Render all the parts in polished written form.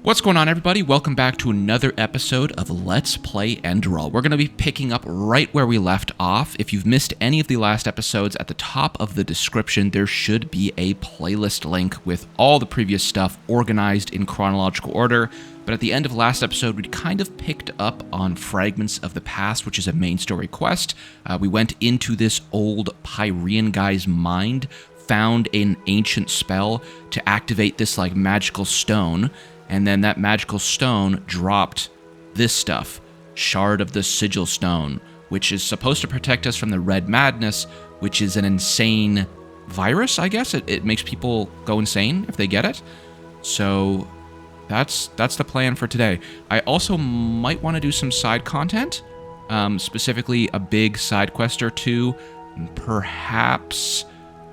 What's going on, everybody? Welcome back to another episode of Let's Play Enderal. We're going to be picking up right where we left off. If you've missed any of the last episodes, at the top of the description, there should be a playlist link with all the previous stuff organized in chronological order. But at the end of last episode, we kind of picked up on Fragments of the Past, which is a main story quest. We went into this old Pyrean guy's mind, found an ancient spell to activate this magical stone, and then that magical stone dropped this stuff, Shard of the Sigil Stone, which is supposed to protect us from the Red Madness, which is an insane virus, I guess. It makes people go insane if they get it. So that's the plan for today. I also might want to do some side content, specifically a big side quest or two, perhaps...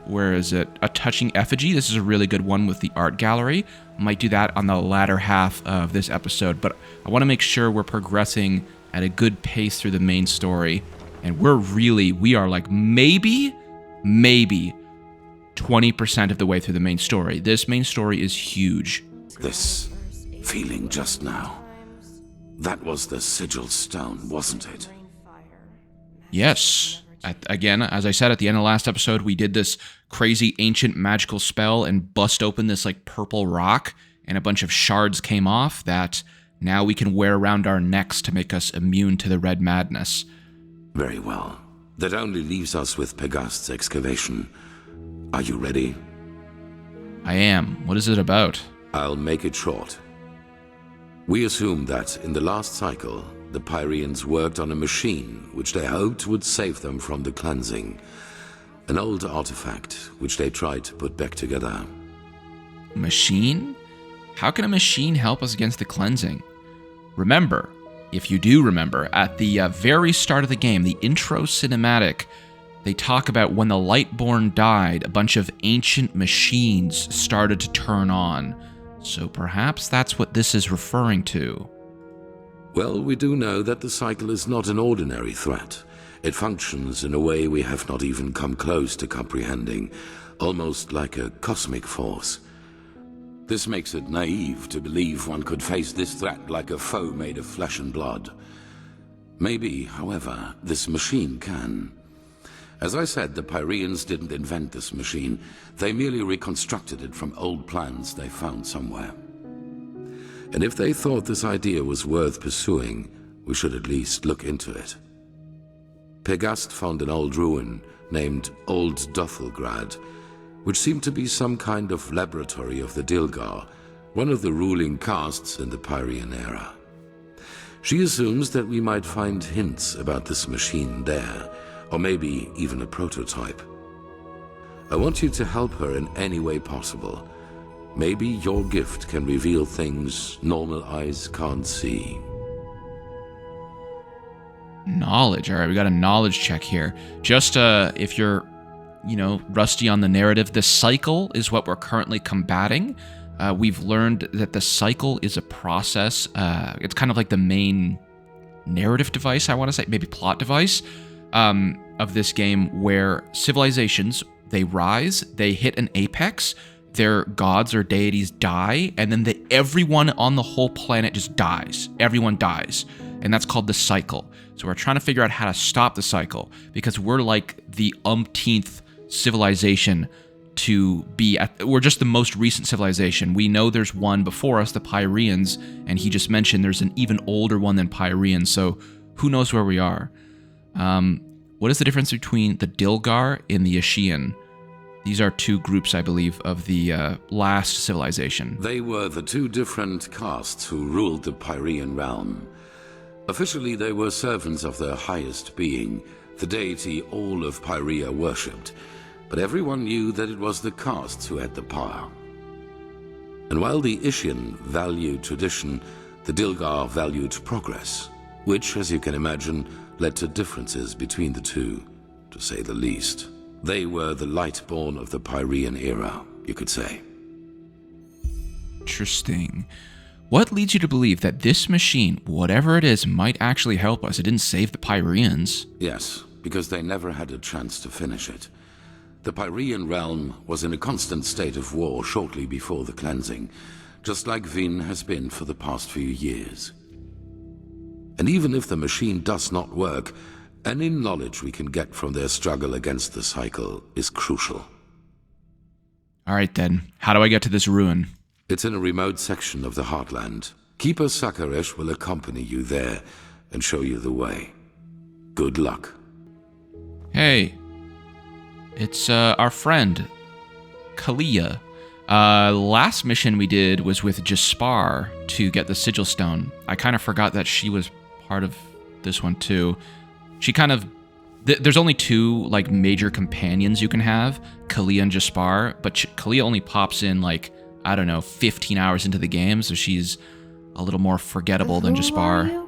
Where is it? A Touching Effigy. This is a really good one with the art gallery. Might do that on the latter half of this episode, but I want to make sure we're progressing at a good pace through the main story. And we are maybe 20% of the way through the main story. This main story is huge. This feeling just now, that was the Sigil Stone, wasn't it? Yes. Again, as I said at the end of the last episode, we did this crazy ancient magical spell and bust open this purple rock, and a bunch of shards came off that now we can wear around our necks to make us immune to the Red Madness. Very well. That only leaves us with Pegast's excavation. Are you ready? I am. What is it about? I'll make it short. We assume that in the last cycle, the Pyreans worked on a machine which they hoped would save them from the cleansing. An old artifact which they tried to put back together. Machine? How can a machine help us against the cleansing? Remember, if you do remember, at the very start of the game, the intro cinematic, they talk about when the Lightborn died, a bunch of ancient machines started to turn on. So perhaps that's what this is referring to. Well, we do know that the cycle is not an ordinary threat. It functions in a way we have not even come close to comprehending, almost like a cosmic force. This makes it naive to believe one could face this threat like a foe made of flesh and blood. Maybe, however, this machine can. As I said, the Pyreans didn't invent this machine. They merely reconstructed it from old plans they found somewhere. And if they thought this idea was worth pursuing, we should at least look into it. Pegast found an old ruin named Old Dothelgrad, which seemed to be some kind of laboratory of the Dilgar, one of the ruling castes in the Pyrean era. She assumes that we might find hints about this machine there, or maybe even a prototype. I want you to help her in any way possible. Maybe your gift can reveal things normal eyes can't see. Knowledge. All right, we got a knowledge check here. Just if you're, rusty on the narrative, the cycle is what we're currently combating. We've learned that the cycle is a process. It's kind of like the main narrative device, I want to say, maybe plot device of this game, where civilizations, they rise, they hit an apex, their gods or deities die, and then everyone on the whole planet just dies. Everyone dies. And that's called the cycle. So we're trying to figure out how to stop the cycle, because we're like the umpteenth civilization to be at. We're just the most recent civilization. We know there's one before us, the Pyreans, and he just mentioned there's an even older one than Pyreans, so who knows where we are. What is the difference between the Dilgar and the Ashian? These are two groups, I believe, of the last civilization. They were the two different castes who ruled the Pyrean realm. Officially, they were servants of their highest being, the deity all of Pyrea worshipped, but everyone knew that it was the castes who had the power. And while the Ishian valued tradition, the Dilgar valued progress, which, as you can imagine, led to differences between the two, to say the least. They were the Lightborn of the Pyrean era, you could say. Interesting. What leads you to believe that this machine, whatever it is, might actually help us? It didn't save the Pyreans. Yes, because they never had a chance to finish it. The Pyrean realm was in a constant state of war shortly before the cleansing. just like Vin has been for the past few years. And even if the machine does not work, any knowledge we can get from their struggle against the cycle is crucial. All right then, how do I get to this ruin? It's in a remote section of the Heartland. Keeper Sakaresh will accompany you there and show you the way. Good luck. Hey, it's our friend, Kalia. Last mission we did was with Jaspar to get the Sigil Stone. I kind of forgot that she was part of this one too. She kind of... there's only two, like, major companions you can have, Kalia and Jaspar, but Kalia only pops in, like, I don't know, 15 hours into the game, so she's a little more forgettable than Jaspar.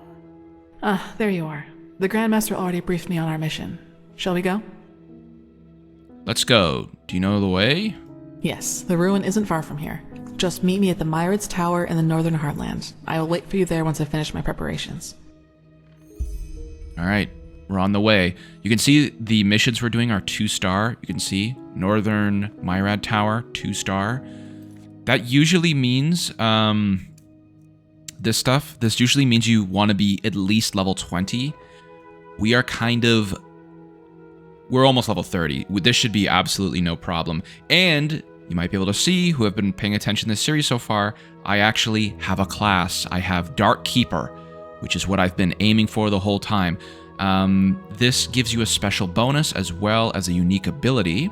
There you are. The Grandmaster already briefed me on our mission. Shall we go? Let's go. Do you know the way? Yes, the ruin isn't far from here. Just meet me at the Myrids Tower in the Northern Heartland. I will wait for you there once I finish my preparations. All right. We're on the way. You can see the missions we're doing are 2-star. You can see Northern Myrad Tower, 2-star. That usually means this usually means you want to be at least level 20. We're almost level 30. This should be absolutely no problem. And you might be able to see, who have been paying attention to this series so far, I actually have a class. I have Dark Keeper, which is what I've been aiming for the whole time. This gives you a special bonus as well as a unique ability.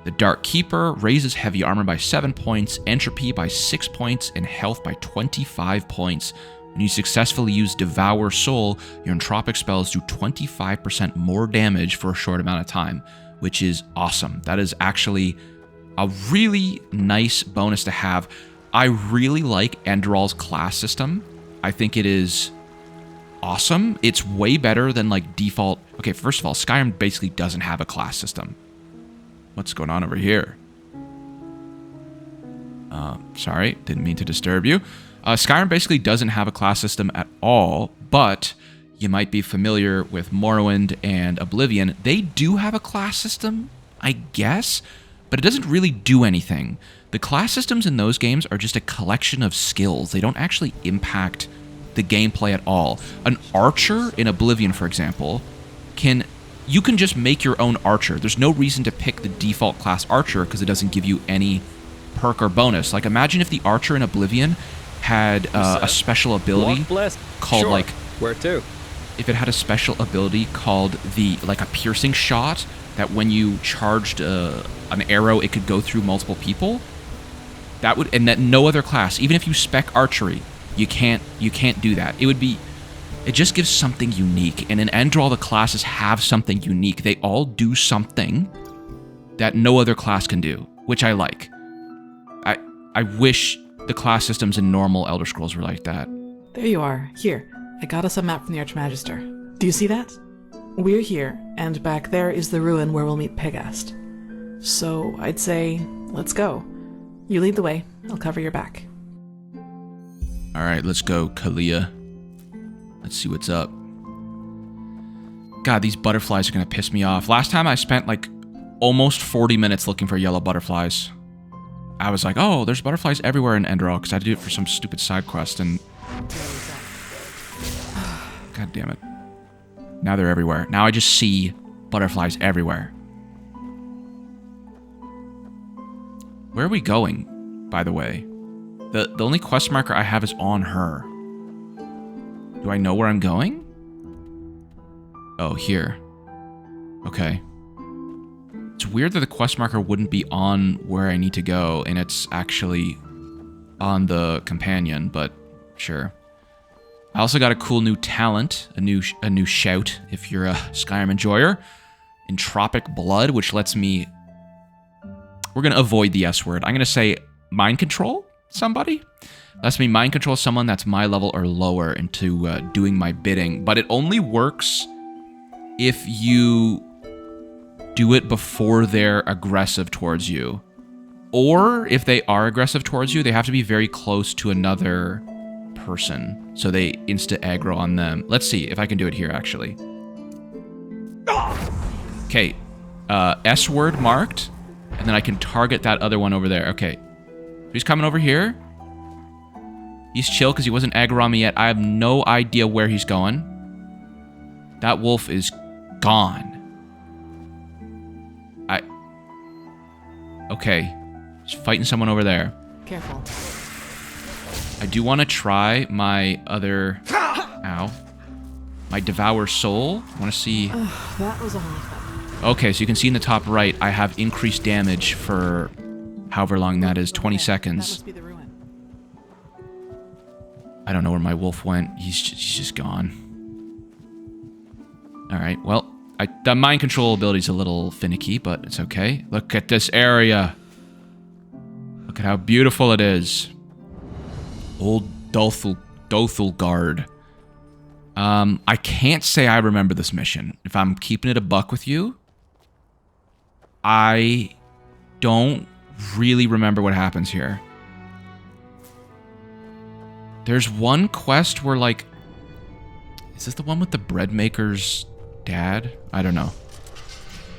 The Dark Keeper raises heavy armor by 7 points, entropy by 6 points, and health by 25 points. When you successfully use Devour Soul, your entropic spells do 25% more damage for a short amount of time, which is awesome. That is actually a really nice bonus to have. I really like Enderal's class system. I think it is awesome. It's way better than like default. Okay, first of all, Skyrim basically doesn't have a class system. What's going on over here? Sorry, didn't mean to disturb you. Skyrim basically doesn't have a class system at all, but you might be familiar with Morrowind and Oblivion. They do have a class system, I guess, but it doesn't really do anything. The class systems in those games are just a collection of skills. They don't actually impact the gameplay at all. An archer in Oblivion, for example, you can just make your own archer. There's no reason to pick the default class archer because it doesn't give you any perk or bonus. Like, imagine if the archer in Oblivion had a special ability called, sure, like... Where to? If it had a special ability called a piercing shot, that when you charged an arrow, it could go through multiple people. And that no other class, even if you spec archery, you can't do that. It just gives something unique. And in Enderal, the classes have something unique. They all do something that no other class can do, which I like. I wish the class systems in normal Elder Scrolls were like that. There you are. Here, I got us a map from the Archmagister. Do you see that? We're here, and back there is the ruin where we'll meet Pegast. So I'd say, let's go. You lead the way. I'll cover your back. All right, let's go, Kalia. Let's see what's up. God, these butterflies are going to piss me off. Last time I spent like almost 40 minutes looking for yellow butterflies. I was like, oh, there's butterflies everywhere in Enderal because I had to do it for some stupid side quest, and... God damn it. Now they're everywhere. Now I just see butterflies everywhere. Where are we going, by the way? The only quest marker I have is on her. Do I know where I'm going? Oh, here. Okay. It's weird that the quest marker wouldn't be on where I need to go, and it's actually on the companion, but sure. I also got a cool new talent, a new shout, if you're a Skyrim enjoyer. Entropic Blood, which lets me... We're going to avoid the S word. I'm going to say mind control somebody. Lets me mind control someone that's my level or lower into doing my bidding. But it only works if you do it before they're aggressive towards you. Or if they are aggressive towards you, they have to be very close to another person, so they insta-aggro on them. Let's see if I can do it here, actually. Okay, S word marked, and then I can target that other one over there. Okay, so he's coming over here. He's chill because he wasn't aggro on me yet. I have no idea where he's going. That wolf is gone. Okay. He's fighting someone over there. Careful. I do want to try my other... Ow. My Devour Soul. I want to see... That was a whole effect. Okay, so you can see in the top right, I have increased damage for however long that is, 20 That seconds. must be the ruin. I don't know where my wolf went. He's just gone. Alright, well, the mind control ability is a little finicky, but it's okay. Look at this area. Look at how beautiful it is. Old Dothelgard. I can't say I remember this mission. If I'm keeping it a buck with you, I don't really remember what happens here. There's one quest where, like... Is this the one with the bread maker's dad? I don't know.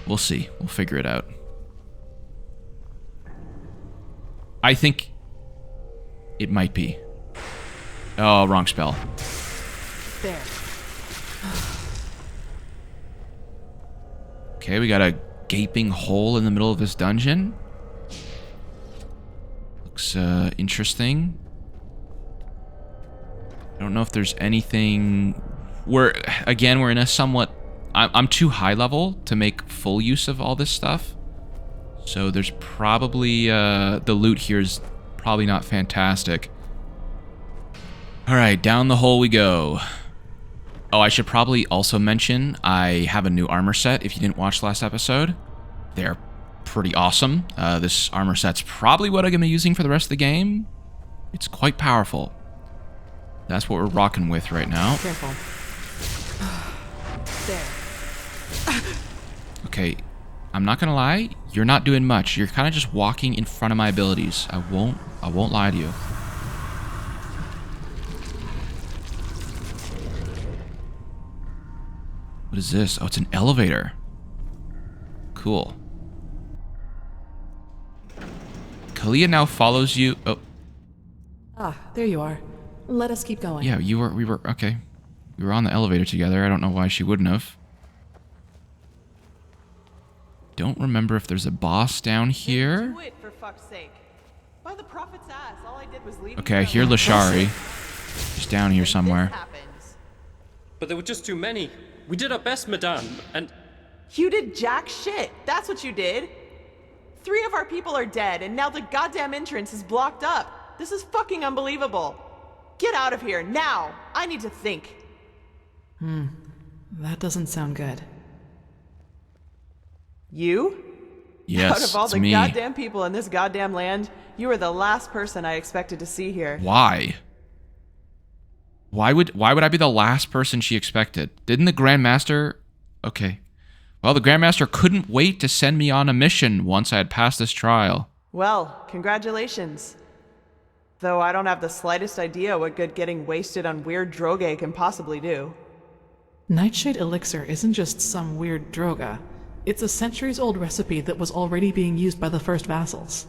We'll see. We'll figure it out. I think it might be. Oh, wrong spell. There. Okay, we got a gaping hole in the middle of this dungeon. Looks interesting. I don't know if there's anything... We're in a somewhat... I'm too high level to make full use of all this stuff. So there's probably... the loot here is probably not fantastic. Alright, down the hole we go. Oh, I should probably also mention I have a new armor set if you didn't watch last episode. They're pretty awesome. This armor set's probably what I'm going to be using for the rest of the game. It's quite powerful. That's what we're rocking with right now. Careful. There. Okay, I'm not gonna lie, you're not doing much. You're kind of just walking in front of my abilities. I won't lie to you. What is this? Oh, it's an elevator. Cool. Kalia now follows you. Oh. Ah, there you are. Let us keep going. Yeah, we were, okay. We were on the elevator together. I don't know why she wouldn't have. Don't remember if there's a boss down here. Do it, for fuck's sake. By the prophet's ass, all I did was leave. Okay, I hear Lashari. She's down here somewhere. But there were just too many. We did our best, madame, and... You did jack shit. That's what you did. 3 of our people are dead, and now the goddamn entrance is blocked up. This is fucking unbelievable. Get out of here, now! I need to think. That doesn't sound good. You? Yes, Out of all it's the me. goddamn people in this goddamn land, you are the last person I expected to see here. Why? Why would I be the last person she expected? Didn't the Grandmaster... Okay. Well, the Grandmaster couldn't wait to send me on a mission once I had passed this trial. Well, congratulations. Though I don't have the slightest idea what good getting wasted on weird droge can possibly do. Nightshade Elixir isn't just some weird droga. It's a centuries-old recipe that was already being used by the first vassals.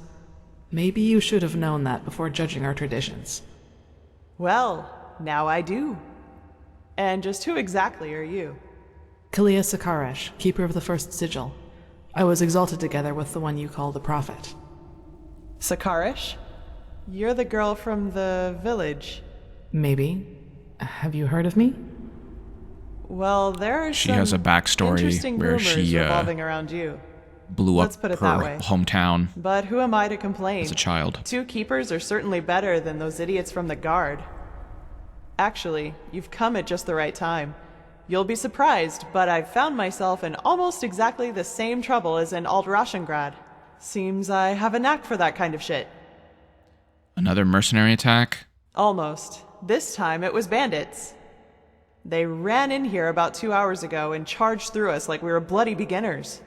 Maybe you should have known that before judging our traditions. Well, now I do. And just who exactly are you? Kalia Sakaresh, keeper of the first sigil. I was exalted together with the one you call the Prophet. Sakarish? You're the girl from the village. Maybe. Have you heard of me? Well, there are She some has a backstory interesting where rumors she revolving around you. blew up Let's put it her that way. hometown But who am I to complain? as a child. 2 keepers are certainly better than those idiots from the guard. Actually, you've come at just the right time. You'll be surprised, but I've found myself in almost exactly the same trouble as in Alt-Rashengrad. Seems I have a knack for that kind of shit. Another mercenary attack? Almost. This time it was bandits. They ran in here about 2 hours ago and charged through us like we were bloody beginners.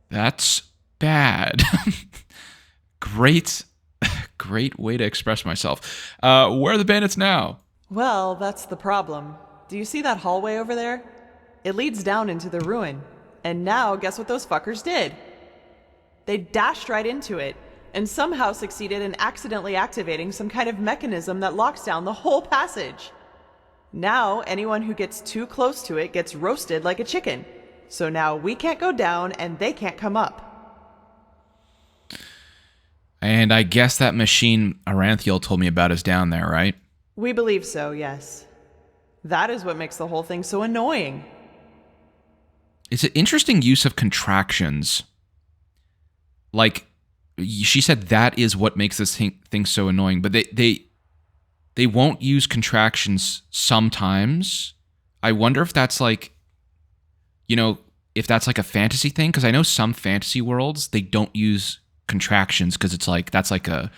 That's bad. Great way to express myself. Where are the bandits now? Well, that's the problem. Do you see that hallway over there? It leads down into the ruin. And now, guess what those fuckers did? They dashed right into it and somehow succeeded in accidentally activating some kind of mechanism that locks down the whole passage. Now, anyone who gets too close to it gets roasted like a chicken. So now we can't go down and they can't come up. And I guess that machine Aranthiel told me about is down there, right? We believe so, yes. That is what makes the whole thing so annoying. It's an interesting use of contractions. Like, she said that is what makes this thing so annoying, but they won't use contractions sometimes. I wonder if that's like, if that's like a fantasy thing, because I know some fantasy worlds, they don't use contractions because it's like, that's like a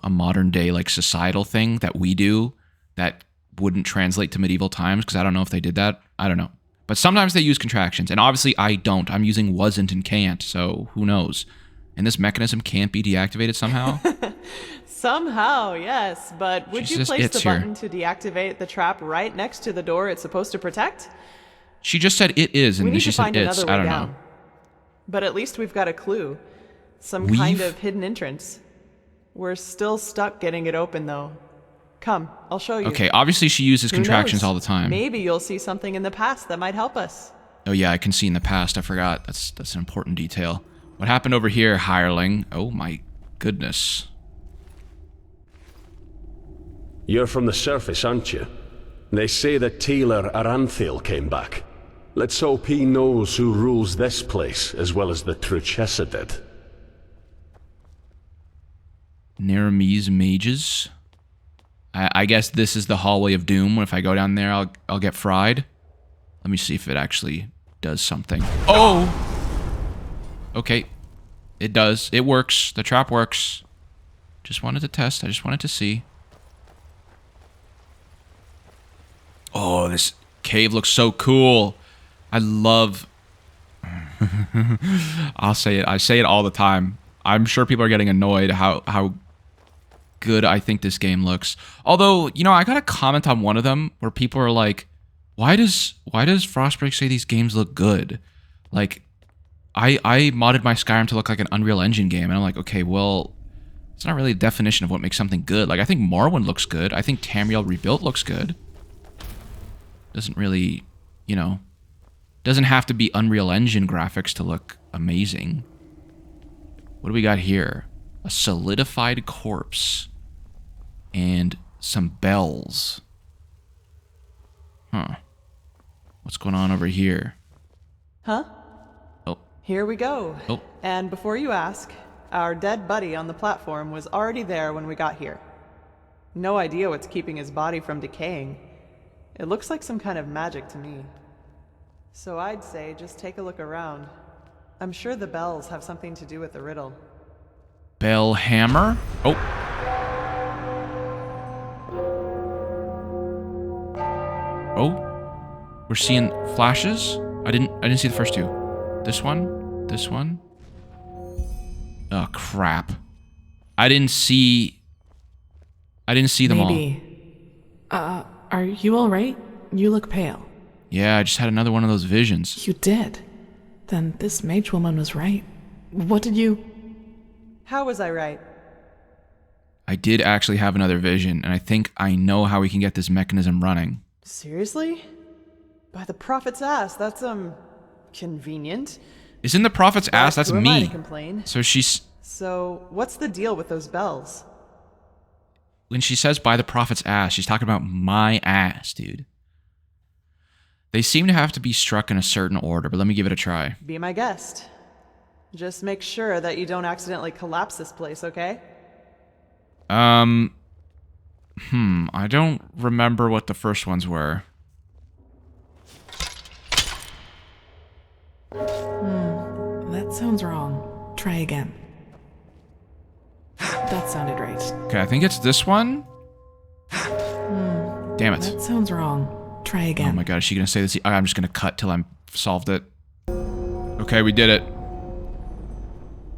modern day like societal thing that we do that wouldn't translate to medieval times, because I don't know if they did that. I don't know. But sometimes they use contractions, and obviously I don't. I'm using wasn't and can't, so who knows? And this mechanism can't be deactivated somehow? Somehow, yes, but would you place the button to deactivate the trap right next to the door it's supposed to protect? She just said it is, and she said it's. I don't know. But at least we've got a clue. Some kind of hidden entrance. We're still stuck getting it open, though. Come, I'll show you. Okay, obviously she uses contractions all the time. Maybe you'll see something in the past that might help us. Oh yeah, I can see in the past. I forgot. That's an important detail. What happened over here, hireling? Oh my goodness. You're from the surface, aren't you? They say that Taylor Aranthiel came back. Let's hope he knows who rules this place as well as the Truchessa did. Naramis mages. I guess this is the hallway of doom. If I go down there, I'll get fried. Let me see if it actually does something. Oh! Okay. It does. It works. The trap works. Just wanted to test. I just wanted to see. Oh, this cave looks so cool. I love... I'll say it. I say it all the time. I'm sure people are getting annoyed how good I think this game looks. Although, I got a comment on one of them where people are like, why does Frostbreak say these games look good? Like, I modded my Skyrim to look like an Unreal Engine game, and I'm like, okay, well, it's not really a definition of what makes something good. Like, I think Morrowind looks good. I think Tamriel Rebuilt looks good. Doesn't really, doesn't have to be Unreal Engine graphics to look amazing. What do we got here? A solidified corpse. And some bells. Huh. What's going on over here? Huh? Oh. Here we go. Oh. And before you ask, our dead buddy on the platform was already there when we got here. No idea what's keeping his body from decaying. It looks like some kind of magic to me. So I'd say just take a look around. I'm sure the bells have something to do with the riddle. Bell hammer? Oh. Oh. We're seeing flashes? I didn't see the first two. This one? This one? Oh crap. I didn't see them all. Are you alright? You look pale. Yeah, I just had another one of those visions. You did? Then this mage woman was right. What did you... How was I right? I did actually have another vision, and I think I know how we can get this mechanism running. Seriously? By the prophet's ass, that's, convenient. Is in the prophet's ass? That's who am I me. to complain? So what's the deal with those bells? when she says by the prophet's ass, she's talking about my ass, dude. They seem to have to be struck in a certain order, but let me give it a try. Be my guest. Just make sure that you don't accidentally collapse this place, okay? I don't remember what the first ones were. That sounds wrong. Try again. That sounded right. Okay, I think it's this one. Damn it. That sounds wrong. Try again. Oh my god, is she gonna say this? I'm just gonna cut till I'm solved it. Okay, we did it.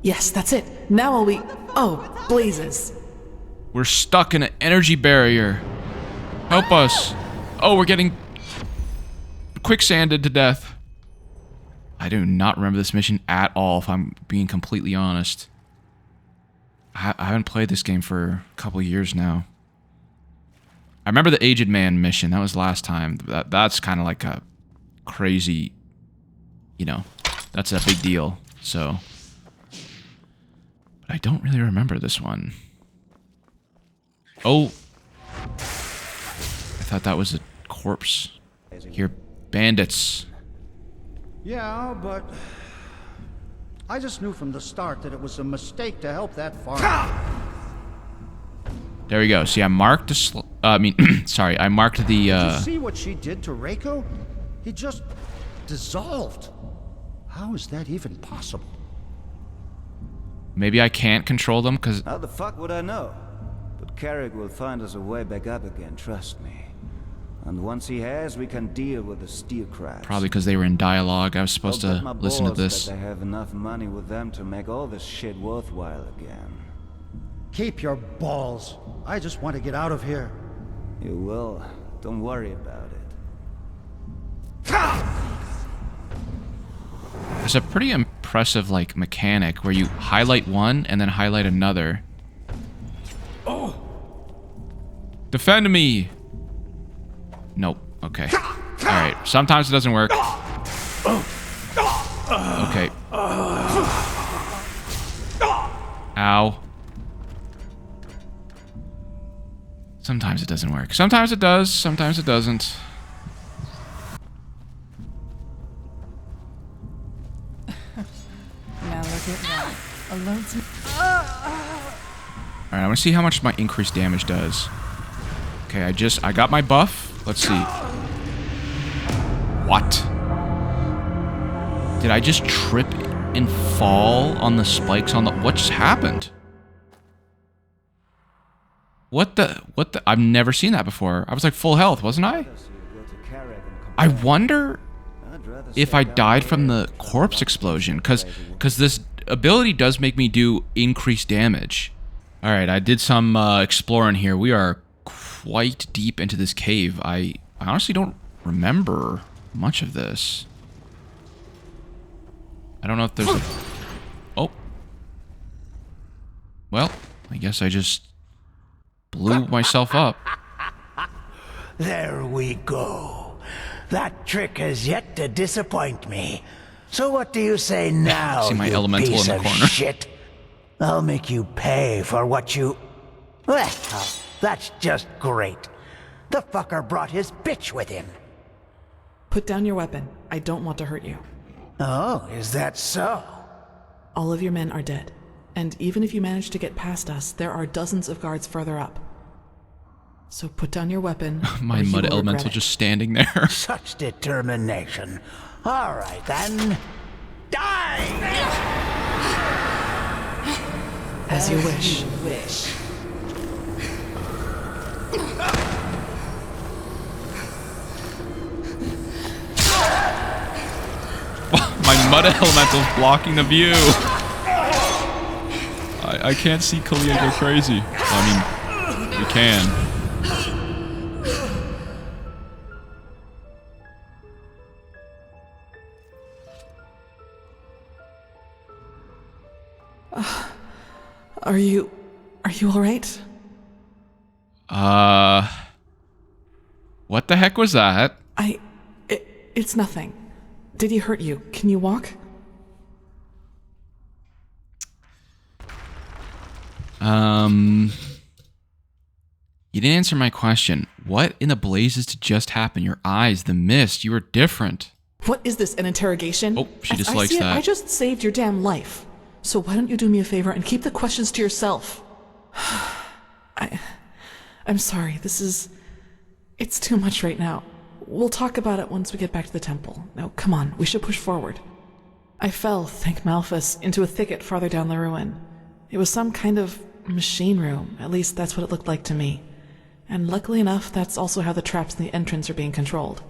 Yes, that's it. Now will we... Oh, blazes. We're stuck in an energy barrier. Help us. Oh, we're getting quicksanded to death. I do not remember this mission at all, if I'm being completely honest. I haven't played this game for a couple years now. I remember the Aged Man mission. That was last time. That's kind of like a crazy, you know, that's a big deal. So, but I don't really remember this one. Oh, I thought that was a corpse. Here, bandits. Yeah, but I just knew from the start that it was a mistake to help that farmer. There we go. See, I marked the sorry, I marked the, Did you see what she did to Reiko? He just dissolved. How is that even possible? Maybe I can't control them, because... How the fuck would I know? But Carrick will find us a way back up again, trust me. And once he has, we can deal with the steel crabs. Probably because they were in dialogue. I was supposed to listen to this. That they have enough money with them to make all this shit worthwhile again. Keep your balls. I just want to get out of here. You will. Don't worry about it. There's a pretty impressive, like, mechanic where you highlight one and then highlight another. Oh! Defend me! Nope. Okay. Alright. Sometimes it doesn't work. Okay. Ow. Sometimes it doesn't work. Sometimes it does. Sometimes it doesn't. Now look at that. A lonesome. Alright, I want to see how much my increased damage does. Okay, I got my buff. Let's see. What? Did I just trip and fall on the spikes on the... What just happened? What the... I've never seen that before. I was like full health, wasn't I? I wonder if I died from the corpse explosion, because this ability does make me do increased damage. Alright, I did some exploring here. We are quite deep into this cave. I honestly don't remember much of this. I don't know if there's a... Oh. Well, I guess I just blew myself up. There we go. That trick has yet to disappoint me. So what do you say now, see my you elemental piece in the of corner. shit? I'll make you pay for what you... Well, that's just great. The fucker brought his bitch with him. Put down your weapon. I don't want to hurt you. Oh, is that so? All of your men are dead. And even if you manage to get past us, there are dozens of guards further up. So put down your weapon. My mud elemental just standing there. Such determination. All right, then. Die! As you wish. My mud elemental's blocking the view. I can't see Kalia go crazy. I mean, you can. Are you all right? What the heck was that? It's nothing. Did he hurt you? Can you walk? You didn't answer my question. What in the blazes did just happen? Your eyes, the mist, you were different. What is this, an interrogation? Oh, she As I dislikes see it, that. I just saved your damn life. So why don't you do me a favor and keep the questions to yourself? I'm sorry, it's too much right now. We'll talk about it once we get back to the temple. Now, come on, we should push forward. I fell, thank Malphus, into a thicket farther down the ruin. It was some kind of machine room, at least that's what it looked like to me. And luckily enough, that's also how the traps in the entrance are being controlled.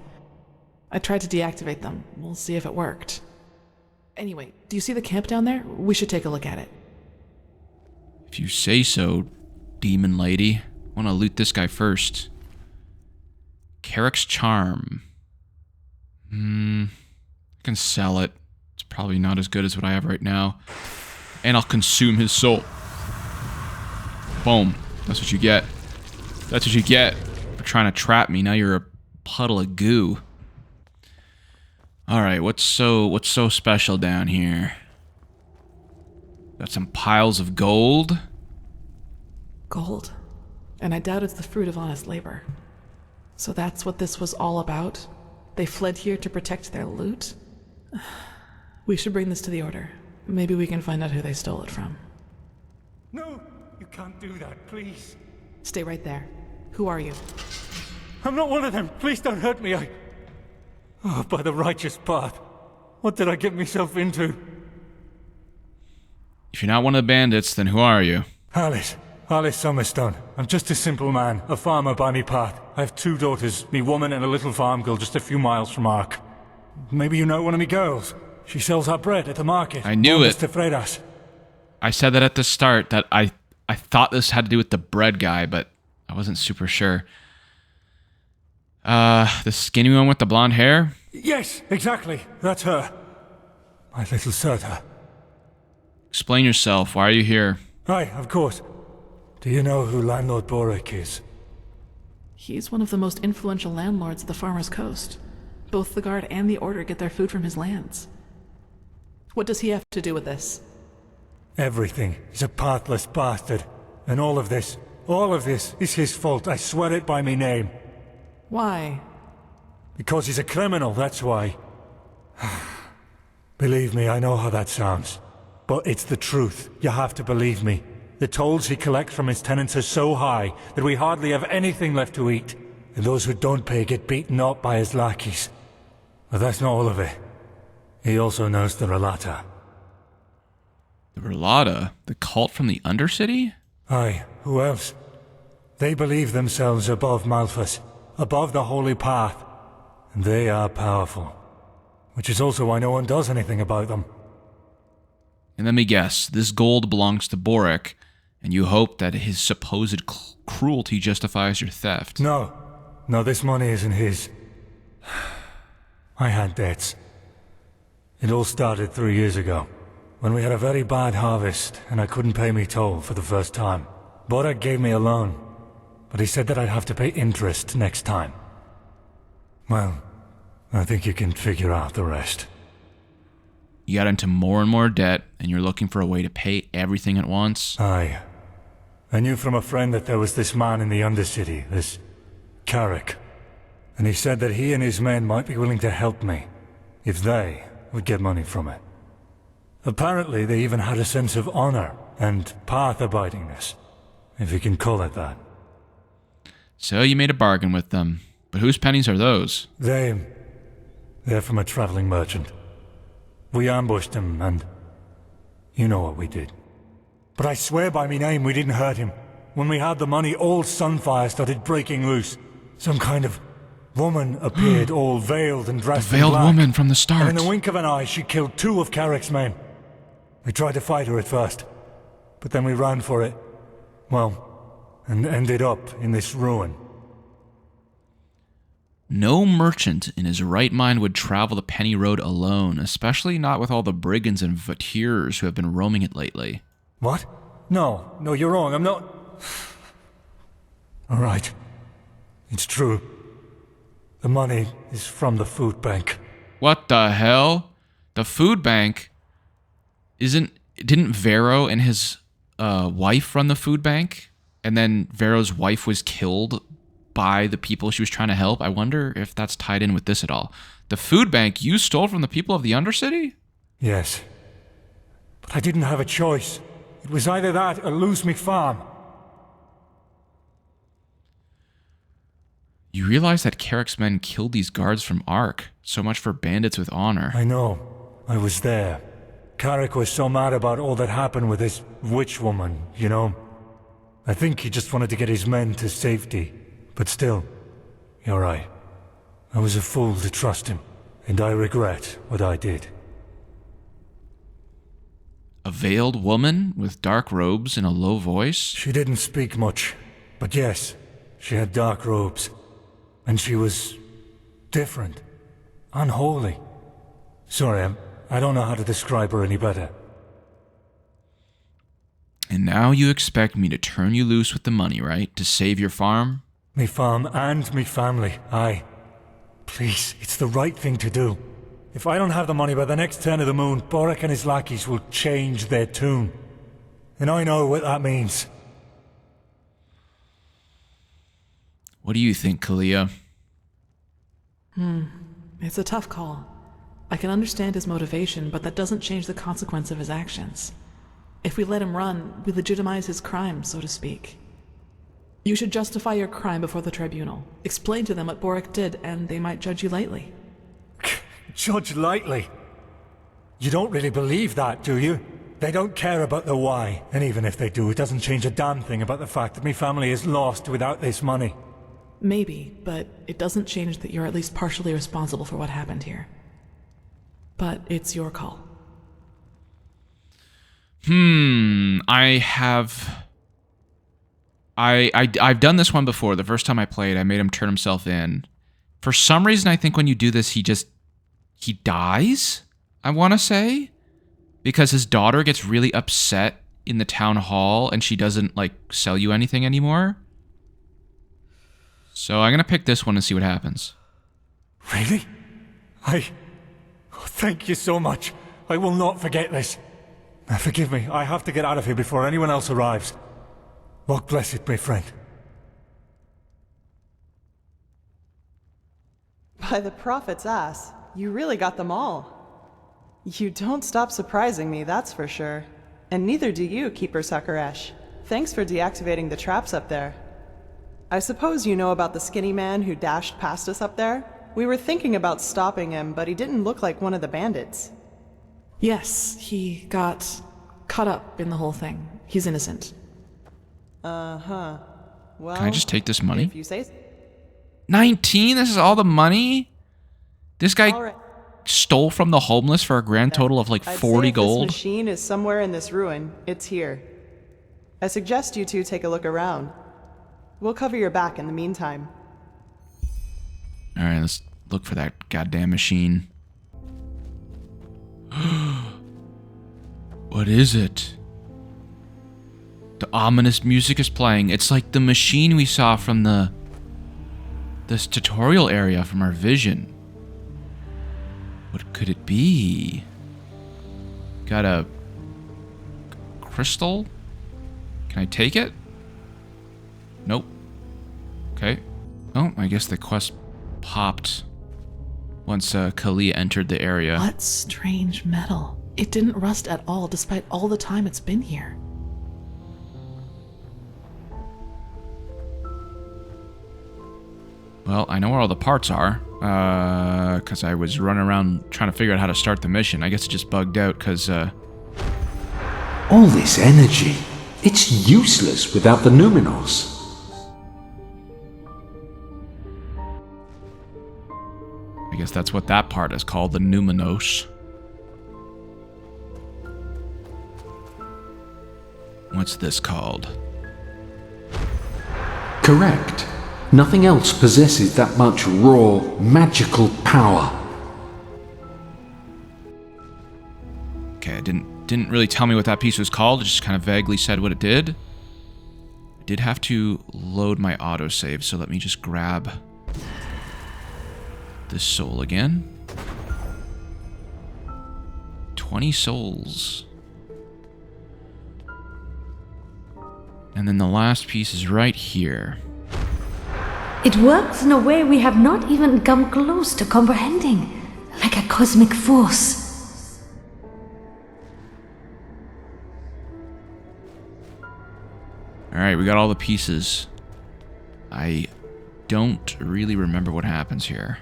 I tried to deactivate them. We'll see if it worked. Anyway, do you see the camp down there? We should take a look at it. If you say so, demon lady. I want to loot this guy first. Carrick's charm. I can sell it. It's probably not as good as what I have right now. And I'll consume his soul. Boom. That's what you get. That's what you get for trying to trap me. Now you're a puddle of goo. Alright, what's so special down here? Got some piles of gold. Gold. And I doubt it's the fruit of honest labor. So that's what this was all about? They fled here to protect their loot? We should bring this to the Order. Maybe we can find out who they stole it from. No, you can't do that, please. Stay right there. Who are you? I'm not one of them. Please don't hurt me. Oh, by the righteous path. What did I get myself into? If you're not one of the bandits, then who are you? Alice Summerstone. I'm just a simple man, a farmer by me path. I have 2 daughters, me woman and a little farm girl just a few miles from Ark. Maybe you know one of me girls. She sells our bread at the market. I knew it. Freiras. I said that at the start, that I thought this had to do with the bread guy, but I wasn't super sure. The skinny one with the blonde hair? Yes, exactly. That's her. My little Serta. Explain yourself. Why are you here? Aye, of course. Do you know who Landlord Boric is? He's one of the most influential landlords of the Farmer's Coast. Both the Guard and the Order get their food from his lands. What does he have to do with this? Everything. He's a pathless bastard. And all of this is his fault. I swear it by me name. Why? Because he's a criminal, that's why. Believe me, I know how that sounds. But it's the truth. You have to believe me. The tolls he collects from his tenants are so high that we hardly have anything left to eat. And those who don't pay get beaten up by his lackeys. But that's not all of it. He also knows the Relata. The Relata? The cult from the Undercity? Aye, who else? They believe themselves above Malphas, above the Holy Path. And they are powerful. Which is also why no one does anything about them. And let me guess, this gold belongs to Boric, and you hope that his supposed cruelty justifies your theft. No, this money isn't his. I had debts. It all started 3 years ago, when we had a very bad harvest, and I couldn't pay me toll for the first time. Boric gave me a loan, but he said that I'd have to pay interest next time. Well, I think you can figure out the rest. You got into more and more debt, and you're looking for a way to pay everything at once? Aye. I knew from a friend that there was this man in the Undercity, this Carrick. And he said that he and his men might be willing to help me, if they would get money from it. Apparently they even had a sense of honor and path-abidingness, if you can call it that. So you made a bargain with them. But whose pennies are those? They're from a traveling merchant. We ambushed him, and you know what we did. But I swear by me name we didn't hurt him. When we had the money, all Sunfire started breaking loose. Some kind of woman appeared, all veiled and dressed in black. The veiled woman from the start. And in the wink of an eye, she killed 2 of Carrick's men. We tried to fight her at first, but then we ran for it. Well, and ended up in this ruin. No merchant in his right mind would travel the Penny Road alone, especially not with all the brigands and vatirers who have been roaming it lately. What? No, you're wrong. I'm not... All right. It's true. The money is from the food bank. What the hell? The food bank? Didn't Vero and his wife run the food bank? And then Vero's wife was killed by the people she was trying to help? I wonder if that's tied in with this at all. The food bank you stole from the people of the Undercity? Yes. But I didn't have a choice. It was either that or lose me farm. You realize that Carrick's men killed these guards from Ark. So much for bandits with honor. I know. I was there. Carrick was so mad about all that happened with this witch woman, you know? I think he just wanted to get his men to safety. But still, you're right. I was a fool to trust him, and I regret what I did. A veiled woman with dark robes and a low voice? She didn't speak much, but yes, she had dark robes. And she was different, unholy. Sorry, I don't know how to describe her any better. And now you expect me to turn you loose with the money, right? To save your farm? Me farm and me family, aye. Please, it's the right thing to do. If I don't have the money by the next turn of the moon, Boric and his lackeys will change their tune. And I know what that means. What do you think, Kalia? It's a tough call. I can understand his motivation, but that doesn't change the consequence of his actions. If we let him run, we legitimize his crime, so to speak. You should justify your crime before the tribunal. Explain to them what Boric did, and they might judge you lightly. Judge lightly? You don't really believe that, do you? They don't care about the why, and even if they do, it doesn't change a damn thing about the fact that me family is lost without this money. Maybe, but it doesn't change that you're at least partially responsible for what happened here. But it's your call. I've done this one before. The first time I played, I made him turn himself in. For some reason, I think when you do this, he dies, I want to say. Because his daughter gets really upset in the town hall and she doesn't, like, sell you anything anymore. So I'm going to pick this one and see what happens. Really? Oh, thank you so much. I will not forget this. Now, forgive me, I have to get out of here before anyone else arrives. Lord bless it, my friend. By the prophet's ass, you really got them all. You don't stop surprising me, that's for sure. And neither do you, Keeper Sakaresh. Thanks for deactivating the traps up there. I suppose you know about the skinny man who dashed past us up there? We were thinking about stopping him, but he didn't look like one of the bandits. Yes, he got caught up in the whole thing. He's innocent. Uh-huh. Well, can I just take this money? If you say so. 19? This is all the money? This guy stole from the homeless for a grand total of like 40 gold? This machine is somewhere in this ruin. It's here. I suggest you two take a look around. We'll cover your back in the meantime. Alright, let's look for that goddamn machine. What is it? The ominous music is playing. It's like the machine we saw from this tutorial area from our vision. What could it be? Got a crystal? Can I take it? Nope. Okay. Oh, I guess the quest popped once Kalia entered the area. What strange metal. It didn't rust at all, despite all the time it's been here. Well, I know where all the parts are, because I was running around trying to figure out how to start the mission. I guess it just bugged out, because, all this energy, it's useless without the Numinos. I guess that's what that part is called, the Numinos. What's this called? Correct. Nothing else possesses that much raw, magical power. Okay, it didn't really tell me what that piece was called. It just kind of vaguely said what it did. I did have to load my autosave, so let me just grab this soul again. 20 souls. And then the last piece is right here. It works in a way we have not even come close to comprehending, like a cosmic force. Alright, we got all the pieces. I don't really remember what happens here.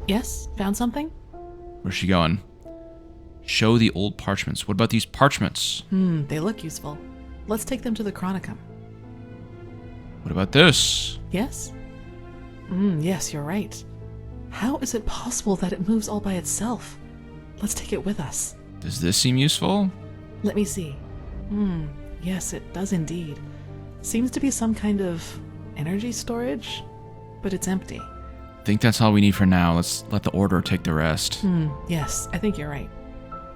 Yes? Found something? Where's she going? Show the old parchments. What about these parchments? They look useful. Let's take them to the Chronicum. What about this? Yes? Yes, you're right. How is it possible that it moves all by itself? Let's take it with us. Does this seem useful? Let me see. Yes, it does indeed. Seems to be some kind of energy storage, but it's empty. think that's all we need for now. Let's let the Order take the rest. Yes, I think you're right.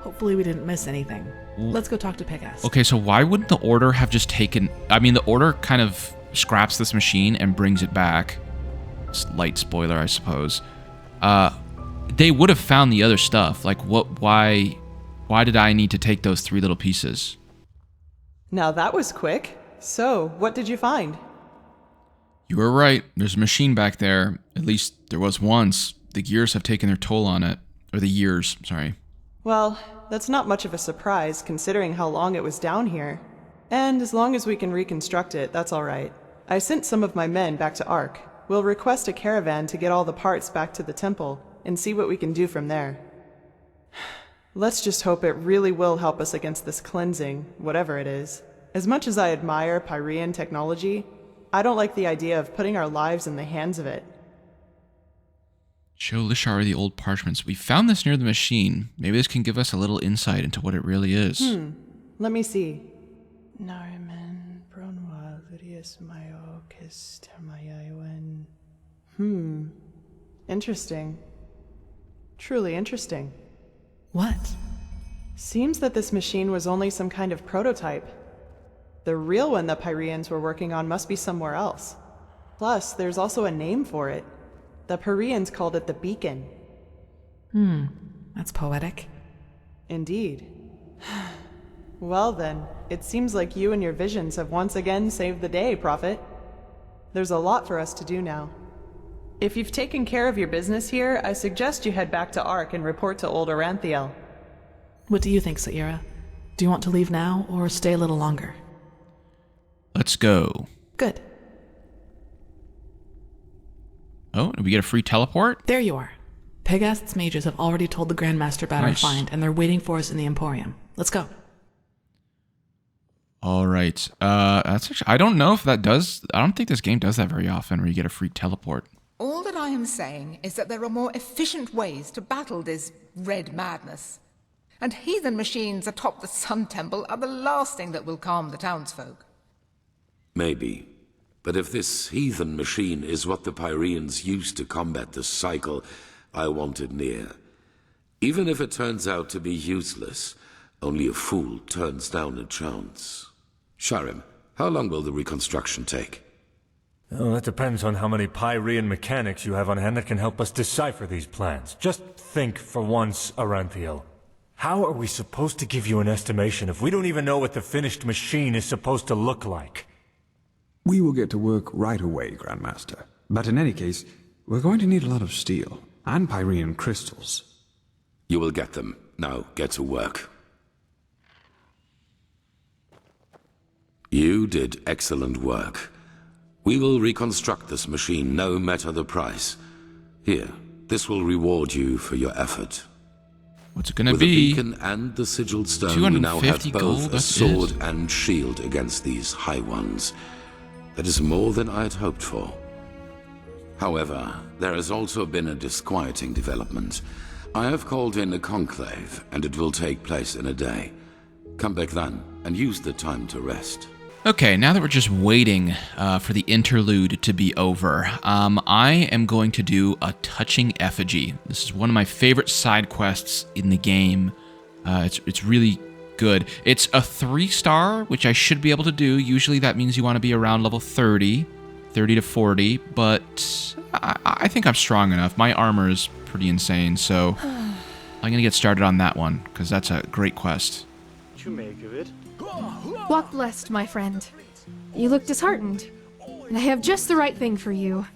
Hopefully we didn't miss anything. Let's go talk to Pegasus. Okay, so why wouldn't the Order have just taken... I mean, the Order kind of scraps this machine and brings it back. Slight spoiler, I suppose. They would have found the other stuff. Like, why did I need to take those 3 little pieces? Now that was quick. So, what did you find? You were right. There's a machine back there. At least there was once. The gears have taken their toll on it. Or the years, sorry. Well, that's not much of a surprise considering how long it was down here. And as long as we can reconstruct it, that's all right. I sent some of my men back to Ark. We'll request a caravan to get all the parts back to the temple and see what we can do from there. Let's just hope it really will help us against this cleansing, whatever it is. As much as I admire Pyrean technology, I don't like the idea of putting our lives in the hands of it. Show Lishar the old parchments. We found this near the machine. Maybe this can give us a little insight into what it really is. Let me see. Interesting. Truly interesting. What? Seems that this machine was only some kind of prototype. The real one the Pyreans were working on must be somewhere else. Plus, there's also a name for it. The Pyreans called it the Beacon. That's poetic. Indeed. Well then, it seems like you and your visions have once again saved the day, Prophet. There's a lot for us to do now. If you've taken care of your business here, I suggest you head back to Ark and report to old Aranthiel. What do you think, Saira? Do you want to leave now or stay a little longer? Let's go. Good. Oh, did we get a free teleport? There you are. Pegasus mages have already told the Grandmaster about our find, and they're waiting for us in the Emporium. Let's go. All right. That's actually, I don't know if that does... I don't think this game does that very often, where you get a free teleport. All that I am saying is that there are more efficient ways to battle this red madness. And heathen machines atop the Sun Temple are the last thing that will calm the townsfolk. Maybe. But if this heathen machine is what the Pyreans used to combat the cycle, I want it near. Even if it turns out to be useless, only a fool turns down a chance. Skyrim, how long will the reconstruction take? Oh, that depends on how many Pyrean mechanics you have on hand that can help us decipher these plans. Just think for once, Aranthiel. How are we supposed to give you an estimation if we don't even know what the finished machine is supposed to look like? We will get to work right away, Grandmaster. But in any case, we're going to need a lot of steel and Pyrean crystals. You will get them. Now, get to work. You did excellent work. We will reconstruct this machine, no matter the price. Here, this will reward you for your effort. What's it gonna be? With the beacon and the sigiled stone, we now have both a sword and shield against these high ones. That is more than I had hoped for. However, there has also been a disquieting development. I have called in a conclave, and it will take place in a day. Come back then, and use the time to rest. Okay, now that we're just waiting for the interlude to be over, I am going to do a Touching Effigy. This is one of my favorite side quests in the game. It's really good. It's a 3-star, which I should be able to do. Usually that means you want to be around level 30 to 40, but I think I'm strong enough. My armor is pretty insane, so I'm going to get started on that one, because that's a great quest. What you make of it? Walk blessed, my friend. You look disheartened, and I have just the right thing for you.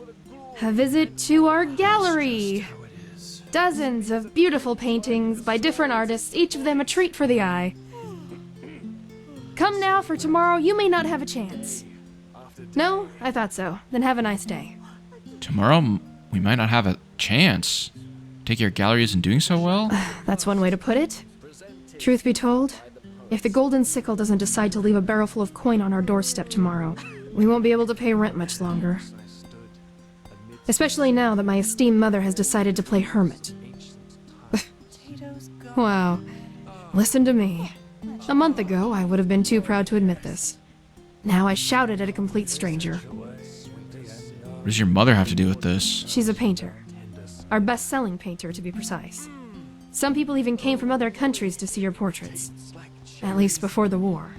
A visit to our gallery. Dozens of beautiful paintings by different artists, each of them a treat for the eye. Come now, for tomorrow you may not have a chance. No, I thought so. Then have a nice day. Tomorrow we might not have a chance. Take your gallery isn't doing so well? That's one way to put it. Truth be told, if the Golden Sickle doesn't decide to leave a barrel full of coin on our doorstep tomorrow, we won't be able to pay rent much longer. Especially now that my esteemed mother has decided to play hermit. Wow. Listen to me. A month ago, I would have been too proud to admit this. Now I shout it at a complete stranger. What does your mother have to do with this? She's a painter. Our best-selling painter, to be precise. Some people even came from other countries to see your portraits. At least before the war.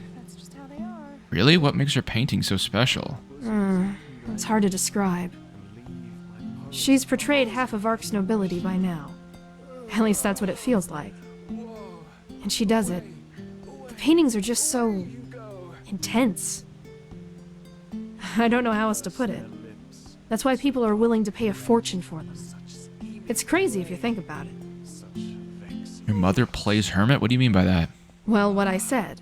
Really? What makes her painting so special? It's hard to describe. She's portrayed half of Ark's nobility by now. At least that's what it feels like. And she does it. The paintings are just so intense. I don't know how else to put it. That's why people are willing to pay a fortune for them. It's crazy if you think about it. Your mother plays hermit? What do you mean by that? Well, what I said.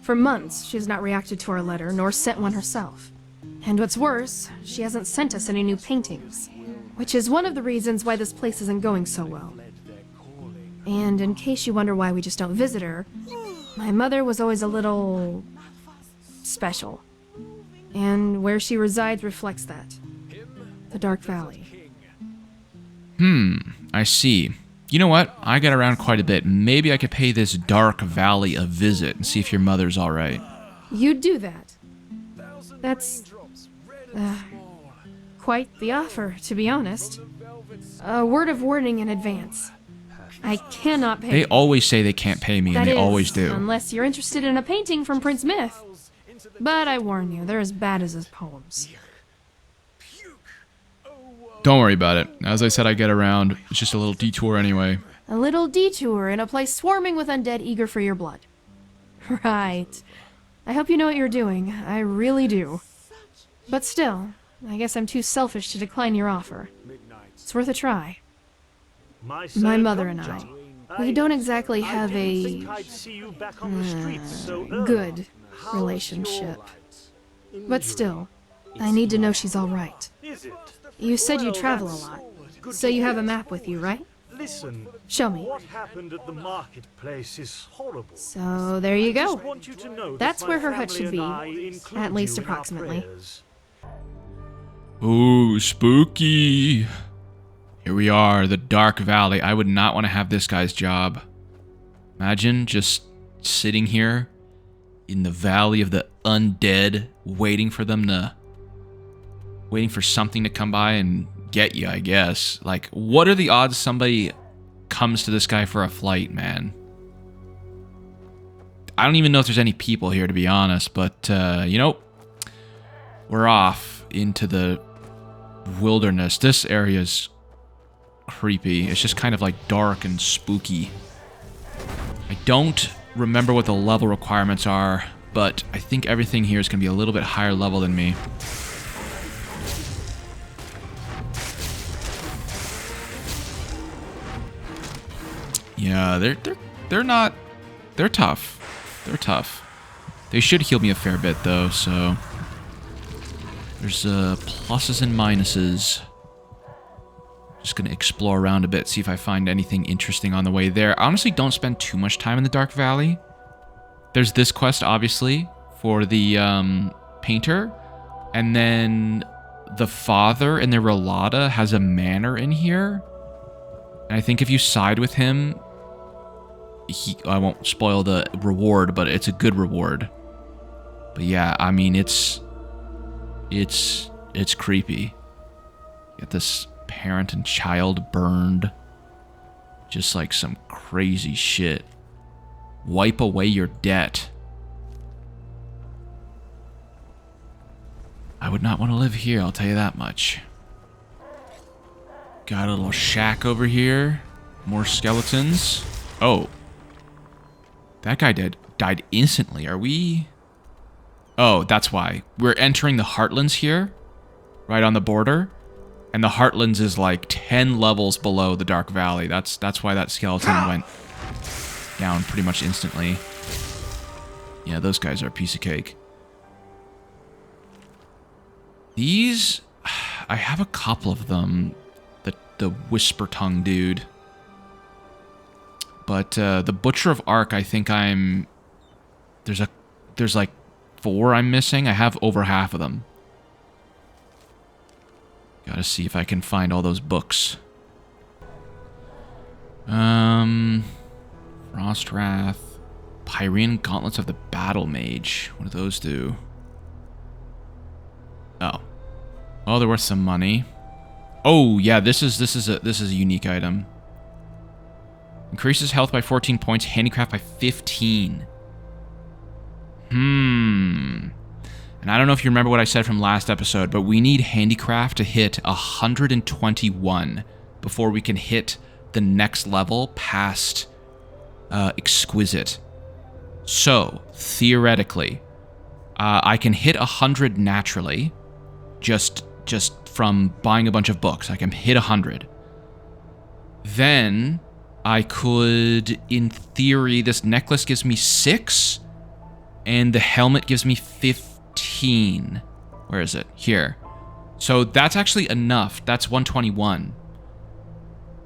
For months, she has not reacted to our letter, nor sent one herself. And what's worse, she hasn't sent us any new paintings. Which is one of the reasons why this place isn't going so well. And in case you wonder why we just don't visit her, my mother was always a little special. And where she resides reflects that. The Dark Valley. I see. You know what? I get around quite a bit. Maybe I could pay this Dark Valley a visit and see if your mother's alright. You'd do that. That's... quite the offer, to be honest. A word of warning in advance. I cannot pay. They always say they can't pay me, and they always do. Unless you're interested in a painting from Prince Myth. But I warn you, they're as bad as his poems. Don't worry about it. As I said, I get around. It's just a little detour anyway. A little detour in a place swarming with undead eager for your blood. Right. I hope you know what you're doing. I really do. But still, I guess I'm too selfish to decline your offer. It's worth a try. My mother and I, we don't exactly have a good relationship. But still, I need to know she's all right. You said you travel a lot, so you have a map with you, right? Listen. Show me. What happened at the marketplace is horrible. So there you go. Want you to know That's that where my her hut should be, family and I at least include you in our approximately. prayers. Ooh, spooky. Here we are, the Dark Valley. I would not want to have this guy's job. Imagine just sitting here in the Valley of the Undead, waiting for something to come by and get you, I guess. Like, what are the odds somebody comes to this guy for a flight, man? I don't even know if there's any people here, to be honest, but, you know, we're off into the wilderness. This area's creepy. It's just kind of like dark and spooky. I don't remember what the level requirements are, but I think everything here is going to be a little bit higher level than me. Yeah, they're not... They're tough. They're tough. They should heal me a fair bit, though, so... There's pluses and minuses. Just gonna explore around a bit, see if I find anything interesting on the way there. Honestly, don't spend too much time in the Dark Valley. There's this quest, obviously, for the painter. And then the father in the Relata has a manor in here. And I think if you side with him, I won't spoil the reward, but it's a good reward. But yeah, I mean, it's creepy. Get this parent and child burned. Just like some crazy shit. Wipe away your debt. I would not want to live here, I'll tell you that much. Got a little shack over here. More skeletons. Oh. That guy died instantly. Are we... Oh, that's why. We're entering the Heartlands here. Right on the border. And the Heartlands is like 10 levels below the Dark Valley. That's why that skeleton went down pretty much instantly. Yeah, those guys are a piece of cake. These... I have a couple of them. The Whisper Tongue dude. But the Butcher of Ark, I think I'm... There's like 4 I'm missing. I have over half of them. Gotta see if I can find all those books. Frost Wrath. Pyrean Gauntlets of the Battle Mage. What do those do? Oh. Oh, they're worth some money. Oh yeah, this is a unique item. Increases health by 14 points, handicraft by 15. And I don't know if you remember what I said from last episode, but we need handicraft to hit 121 before we can hit the next level past exquisite. So, theoretically, I can hit 100 naturally, just from buying a bunch of books. I can hit 100. Then I could, in theory, this necklace gives me 6, and the helmet gives me 15. Where is it? Here. So that's actually enough. That's 121.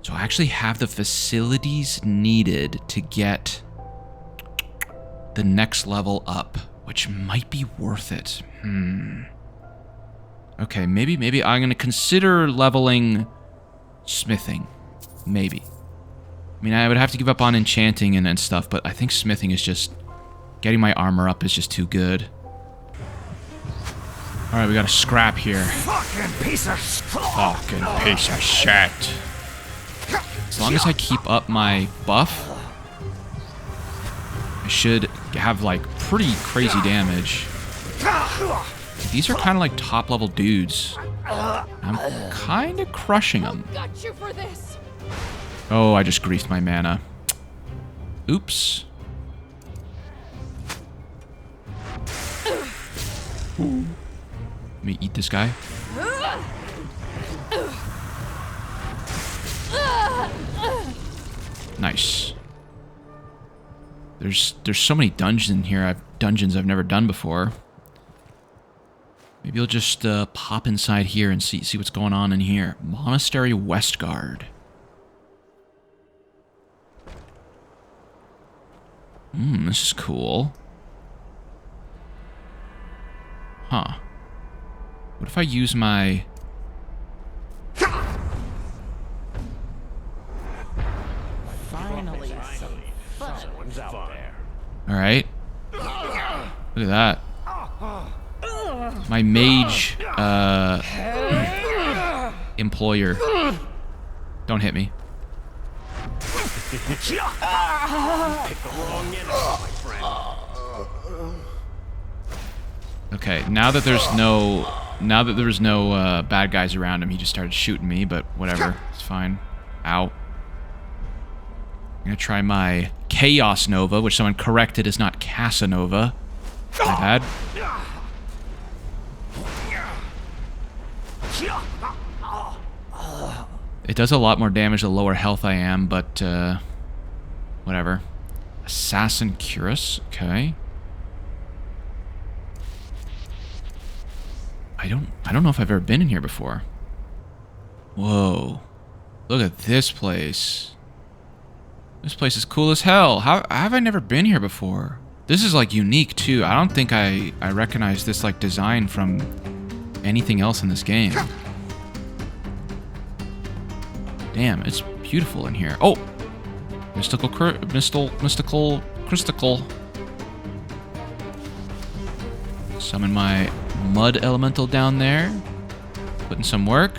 So I actually have the facilities needed to get the next level up, which might be worth it. Okay, maybe I'm gonna consider leveling smithing. Maybe. I mean, I would have to give up on enchanting and stuff, but I think smithing is just... Getting my armor up is just too good. Alright, we got a scrap here. Fucking piece of shit. As long as I keep up my buff, I should have, like, pretty crazy damage. These are kind of like top-level dudes. I'm kind of crushing them. Got you for this. Oh, I just griefed my mana. Oops. Let me eat this guy. Nice. There's so many dungeons in here. Dungeons I've never done before. Maybe I'll just pop inside here and see what's going on in here. Monastery Westguard. This is cool. Huh. What if I use my... Finally, some fun. Alright. Look at that. My mage, employer. Don't hit me. Okay, now that there's no bad guys around him, he just started shooting me, but whatever, it's fine. Ow. I'm gonna try my Chaos Nova, which someone corrected is not Casanova. My bad. It does a lot more damage the lower health I am, but whatever. Assassin Cuirass, okay. I don't know if I've ever been in here before. Whoa. Look at this place. This place is cool as hell. How have I never been here before? This is like unique too. I don't think I recognize this like design from anything else in this game. Damn, it's beautiful in here. Oh! Mystical crystal. Summon my mud elemental down there. Put in some work.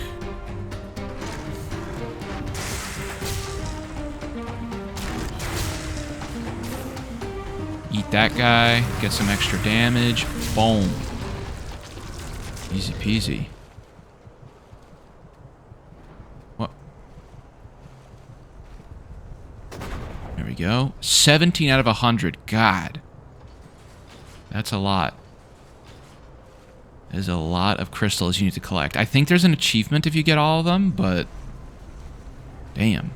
Eat that guy. Get some extra damage. Boom. Easy peasy. What? There we go. 17 out of 100. God. That's a lot. There's a lot of crystals you need to collect. I think there's an achievement if you get all of them, but... Damn.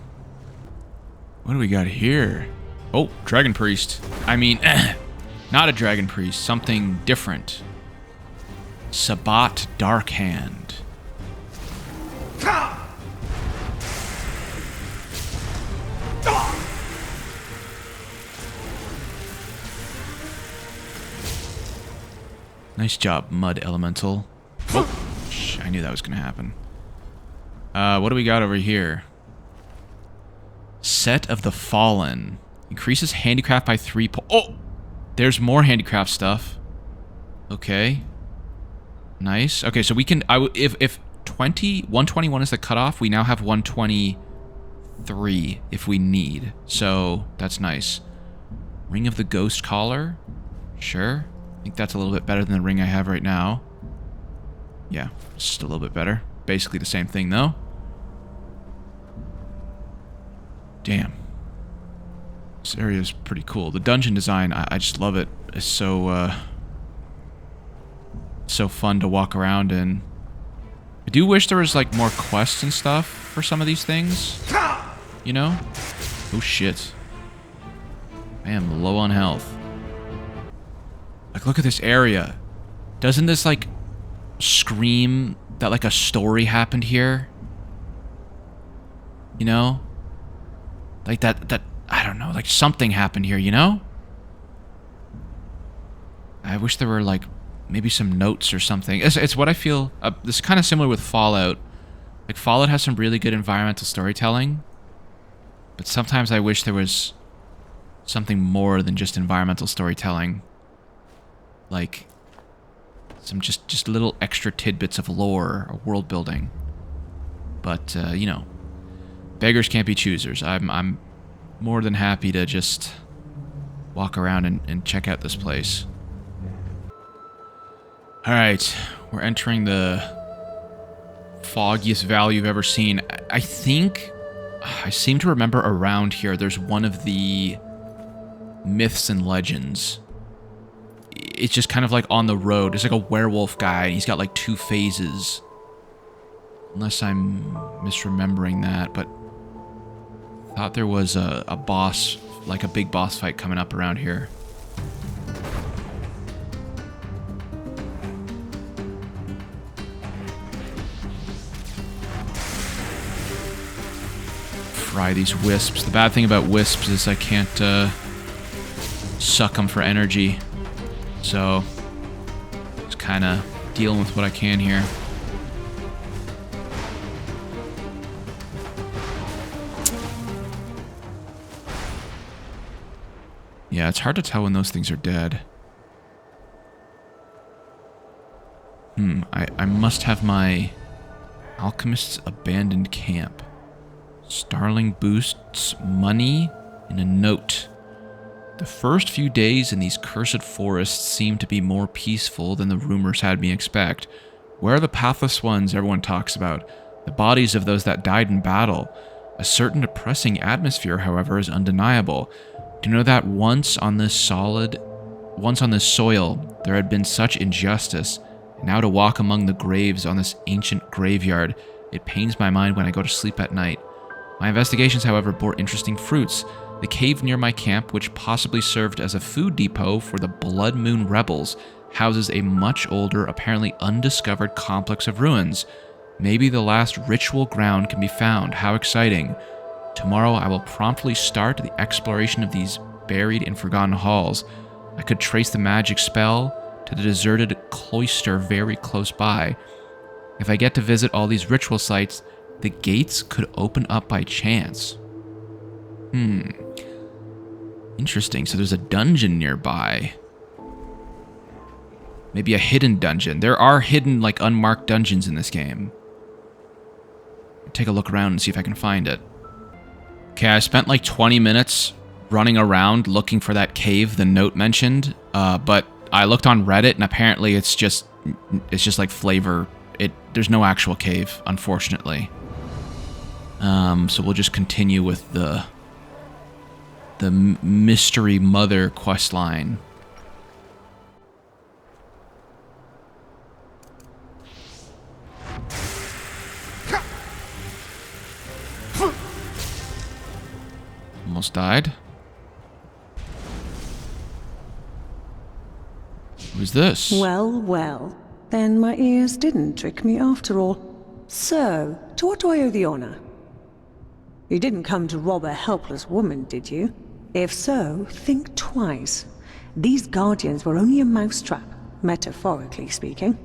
What do we got here? Oh, Dragon Priest. I mean, not a Dragon Priest. Something different. Sabat Darkhand. Nice job, Mud Elemental. Oh, I knew that was going to happen. What do we got over here? Set of the Fallen. Increases handicraft by 3 Oh! There's more handicraft stuff. Okay. Nice. Okay, so we can... if 121 is the cutoff. We now have 123 if we need. So that's nice. Ring of the Ghost Collar. Sure. I think that's a little bit better than the ring I have right now. Yeah, just a little bit better. Basically the same thing, though. Damn. This area is pretty cool. The dungeon design, I just love it. It's so fun to walk around in. I do wish there was, like, more quests and stuff for some of these things. You know? Oh, shit. I am low on health. Like, look at this area. Doesn't this, like, scream that, like, a story happened here? You know? Like, that, I don't know, like, something happened here, you know? I wish there were, like, maybe some notes or something. It's what I feel... this is kind of similar with Fallout. Like, Fallout has some really good environmental storytelling. But sometimes I wish there was something more than just environmental storytelling. Like, some just little extra tidbits of lore or world building. But, you know, beggars can't be choosers. I'm more than happy to just walk around and check out this place. Alright, we're entering the foggiest valley you've ever seen. I think... I seem to remember around here there's one of the myths and legends. It's just kind of like on the road. It's like a werewolf guy, and he's got like 2 phases. Unless I'm misremembering that, but... I thought there was a boss, like a big boss fight coming up around here. Fry these wisps. The bad thing about wisps is I can't suck them for energy. So, just kind of dealing with what I can here. Yeah, it's hard to tell when those things are dead. I must have my Alchemist's Abandoned Camp. Starling boosts money in a note. The first few days in these cursed forests seemed to be more peaceful than the rumors had me expect. Where are the pathless ones everyone talks about? The bodies of those that died in battle. A certain depressing atmosphere, however, is undeniable. To know that once on this soil, there had been such injustice, and now to walk among the graves on this ancient graveyard, it pains my mind when I go to sleep at night. My investigations, however, bore interesting fruits. The cave near my camp, which possibly served as a food depot for the Blood Moon rebels, houses a much older, apparently undiscovered complex of ruins. Maybe the last ritual ground can be found. How exciting. Tomorrow I will promptly start the exploration of these buried and forgotten halls. I could trace the magic spell to the deserted cloister very close by. If I get to visit all these ritual sites, the gates could open up by chance. Interesting. So there's a dungeon nearby. Maybe a hidden dungeon. There are hidden, like, unmarked dungeons in this game. Take a look around and see if I can find it. Okay, I spent like 20 minutes running around looking for that cave the note mentioned, but I looked on Reddit and apparently it's just like flavor. There's no actual cave, unfortunately. So we'll just continue with the Mystery Mother questline. Almost died. Who's this? Well, well. Then my ears didn't trick me after all. So, to what do I owe the honor? You didn't come to rob a helpless woman, did you? If so, think twice. These guardians were only a mousetrap, metaphorically speaking.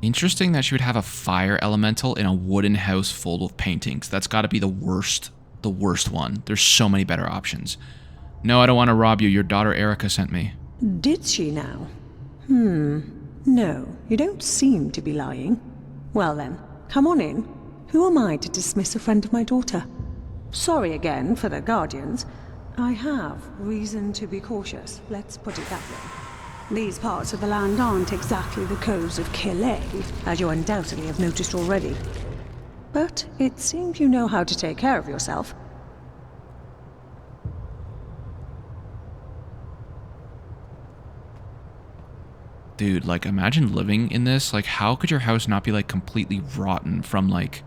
Interesting that she would have a fire elemental in a wooden house full of paintings. That's got to be the worst one. There's so many better options. No, I don't want to rob you. Your daughter Erica sent me. Did she now? No, you don't seem to be lying. Well then, Come on in. Who am I to dismiss a friend of my daughter? Sorry again for the Guardians. I have reason to be cautious, let's put it that way. These parts of the land aren't exactly the coves of Calais, as you undoubtedly have noticed already. But it seems you know how to take care of yourself. Dude, like, imagine living in this. Like, how could your house not be, like, completely rotten from, like,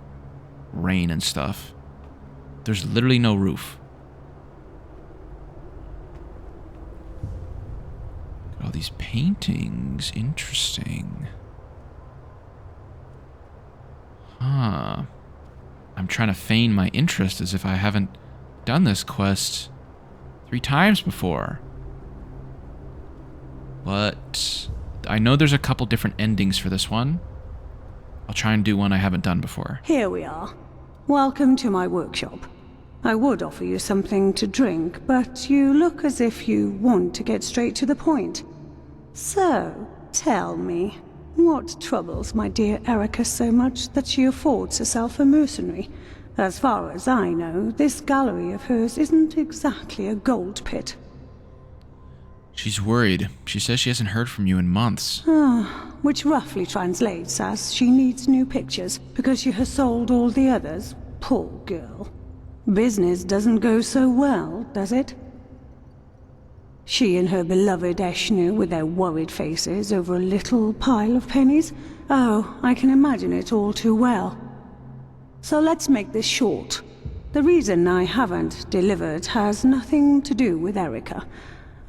rain and stuff? There's literally no roof. All these paintings. Interesting. Huh. I'm trying to feign my interest as if I haven't done this quest 3 times before. But I know there's a couple different endings for this one. I'll try and do one I haven't done before. Here we are. Welcome to my workshop. I would offer you something to drink, but you look as if you want to get straight to the point. So, tell me, what troubles my dear Erica so much that she affords herself a mercenary? As far as I know, this gallery of hers isn't exactly a gold pit. She's worried. She says she hasn't heard from you in months. Which roughly translates as she needs new pictures because she has sold all the others. Poor girl. Business doesn't go so well, does it? She and her beloved Eshnu with their worried faces over a little pile of pennies. Oh, I can imagine it all too well. So let's make this short. The reason I haven't delivered has nothing to do with Erica.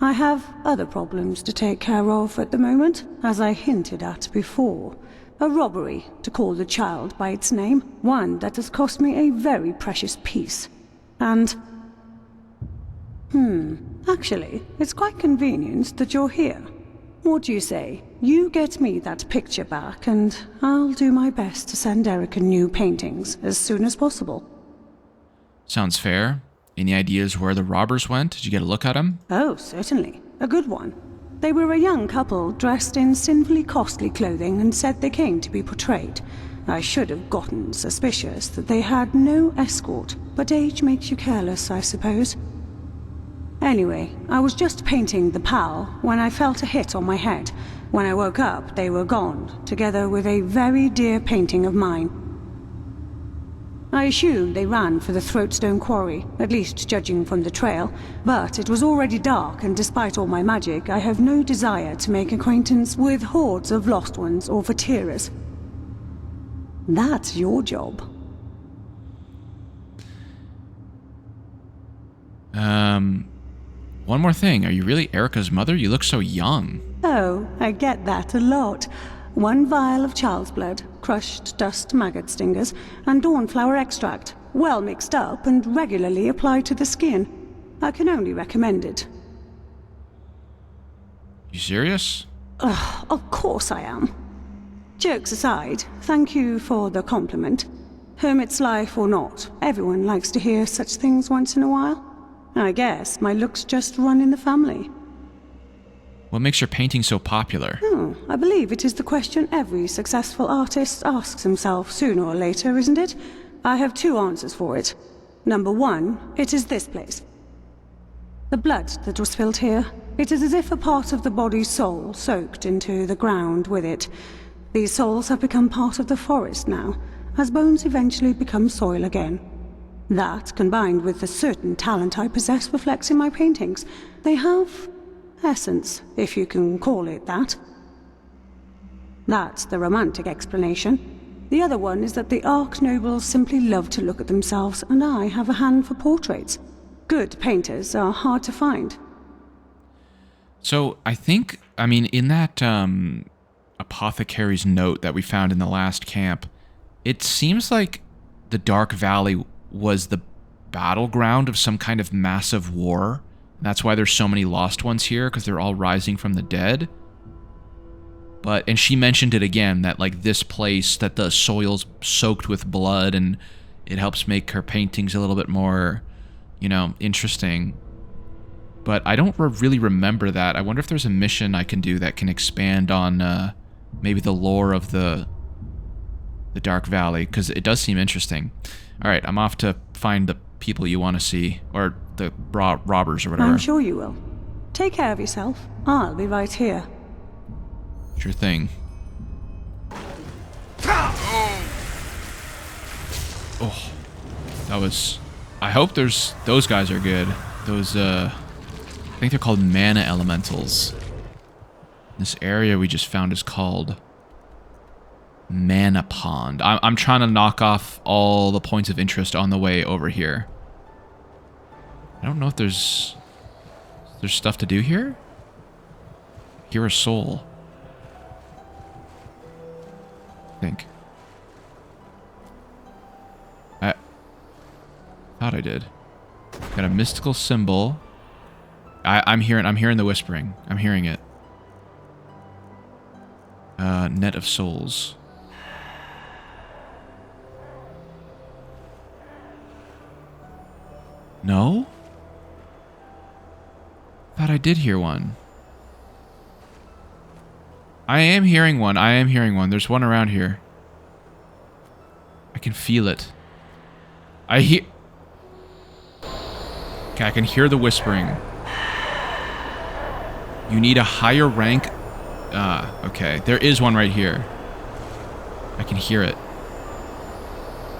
I have other problems to take care of at the moment, as I hinted at before. A robbery, to call the child by its name, one that has cost me a very precious piece. And... actually, it's quite convenient that you're here. What do you say? You get me that picture back, and I'll do my best to send Erica new paintings as soon as possible. Sounds fair. Any ideas where the robbers went? Did you get a look at them? Oh, certainly. A good one. They were a young couple dressed in sinfully costly clothing and said they came to be portrayed. I should have gotten suspicious that they had no escort, but age makes you careless, I suppose. Anyway, I was just painting the pal when I felt a hit on my head. When I woke up, they were gone, together with a very dear painting of mine. I assumed they ran for the Throatstone Quarry, at least judging from the trail, but it was already dark, and despite all my magic, I have no desire to make acquaintance with hordes of lost ones or Vatiras. That's your job. One more thing. Are you really Erica's mother? You look so young. Oh, I get that a lot. 1 vial of child's blood, crushed dust maggot stingers, and dawnflower extract, well mixed up and regularly applied to the skin. I can only recommend it. You serious? Of course I am. Jokes aside, thank you for the compliment. Hermit's life or not, everyone likes to hear such things once in a while. I guess my looks just run in the family. What makes your painting so popular? I believe it is the question every successful artist asks himself sooner or later, isn't it? I have 2 answers for it. Number 1, it is this place. The blood that was spilled here, it is as if a part of the body's soul soaked into the ground with it. These souls have become part of the forest now, as bones eventually become soil again. That, combined with the certain talent I possess, reflects in my paintings. They have essence, if you can call it that. That's the romantic explanation. The other one is that the Ark Nobles simply love to look at themselves, and I have a hand for portraits. Good painters are hard to find. So, I mean, in that apothecary's note that we found in the last camp, it seems like the Dark Valley was the battleground of some kind of massive war. That's why there's so many lost ones here, because they're all rising from the dead. And she mentioned it again, that like this place, that the soil's soaked with blood, and it helps make her paintings a little bit more, interesting. But I don't really remember that. I wonder if there's a mission I can do that can expand on maybe the lore of the the Dark Valley, because it does seem interesting. Alright, I'm off to find the people you want to see, or the robbers or whatever. I'm sure you will. Take care of yourself. I'll be right here. Sure thing. Oh, that was... I hope those guys are good. Those, I think they're called mana elementals. This area we just found is called Mana Pond. I'm trying to knock off all the points of interest on the way over here. I don't know if there's stuff to do here? Hear a soul. I think. I thought I did. Got a mystical symbol. I'm hearing the whispering. I'm hearing it. Net of souls. No? Thought I did hear one. I am hearing one. I am hearing one. There's one around here. I can feel it. I hear... Okay, I can hear the whispering. You need a higher rank... okay. There is one right here. I can hear it.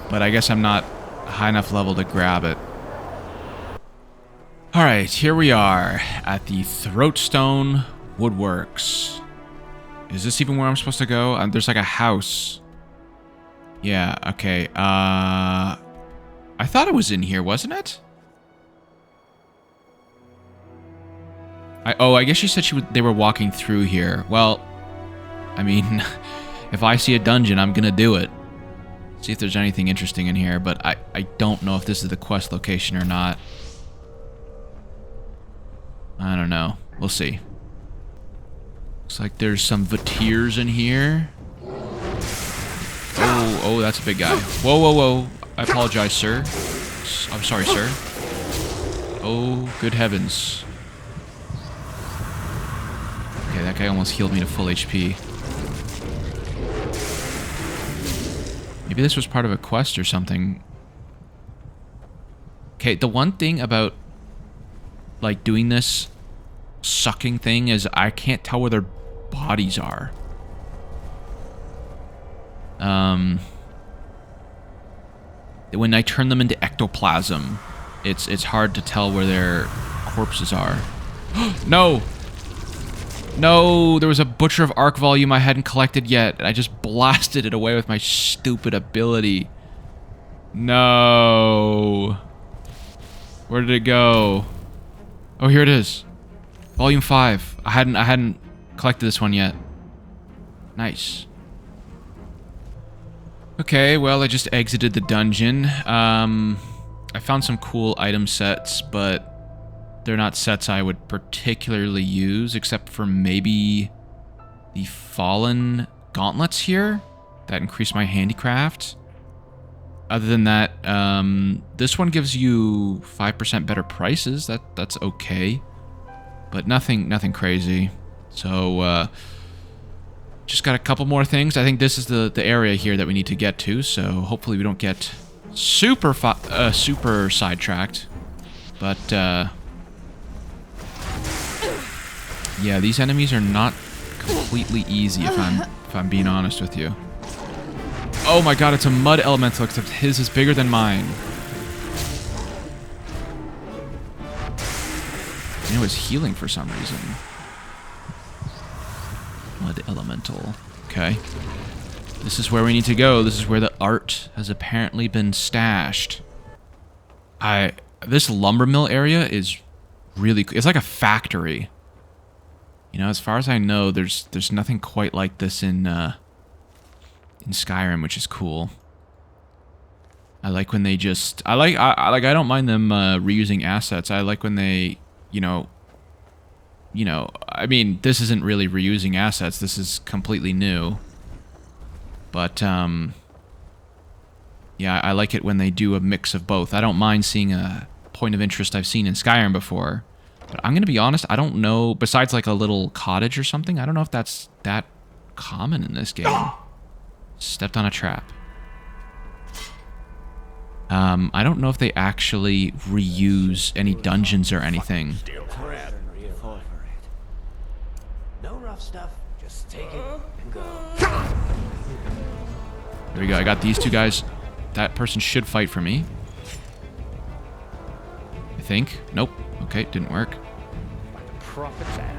But I guess I'm not high enough level to grab it. Alright, here we are at the Throatstone Woodworks. Is this even where I'm supposed to go? There's like a house. Yeah, okay. I thought it was in here, wasn't it? I guess she said they were walking through here. Well, I mean, if I see a dungeon, I'm gonna do it. See if there's anything interesting in here, but I don't know if this is the quest location or not. I don't know. We'll see. Looks like there's some Vatirs in here. Oh, that's a big guy. Whoa, whoa, whoa. I apologize, sir. I'm sorry, sir. Oh, good heavens. Okay, that guy almost healed me to full HP. Maybe this was part of a quest or something. Okay, the one thing about like doing this sucking thing is I can't tell where their bodies are. When I turn them into ectoplasm, it's hard to tell where their corpses are. No! No, there was a Butcher of Arc volume I hadn't collected yet, and I just blasted it away with my stupid ability. No. Where did it go? Oh, here it is. Volume 5. I hadn't collected this one yet. Nice. Okay, well, I just exited the dungeon. I found some cool item sets, but they're not sets I would particularly use, except for maybe the Fallen Gauntlets here that increase my handicraft. Other than that, this one gives you 5% better prices. That's okay, but nothing crazy. So just got a couple more things. I think this is the area here that we need to get to. So hopefully we don't get super sidetracked. But yeah, these enemies are not completely easy if I'm being honest with you. Oh my god, it's a mud elemental, except his is bigger than mine. And it was healing for some reason. Mud elemental. Okay. This is where we need to go. This is where the art has apparently been stashed. This lumber mill area is really... It's like a factory. You know, as far as I know, there's nothing quite like this in Skyrim, which is cool. I like when they just... I don't mind them reusing assets. I like when they, you know, I mean, this isn't really reusing assets. This is completely new. But, yeah, I like it when they do a mix of both. I don't mind seeing a point of interest I've seen in Skyrim before. But I'm going to be honest, I don't know, besides like a little cottage or something, I don't know if that's that common in this game. Stepped on a trap. I don't know if they actually reuse any dungeons or anything. No rough stuff. Just take it and go. There we go. I got these two guys. That person should fight for me. I think. Nope. Okay, didn't work. Prophet's ass.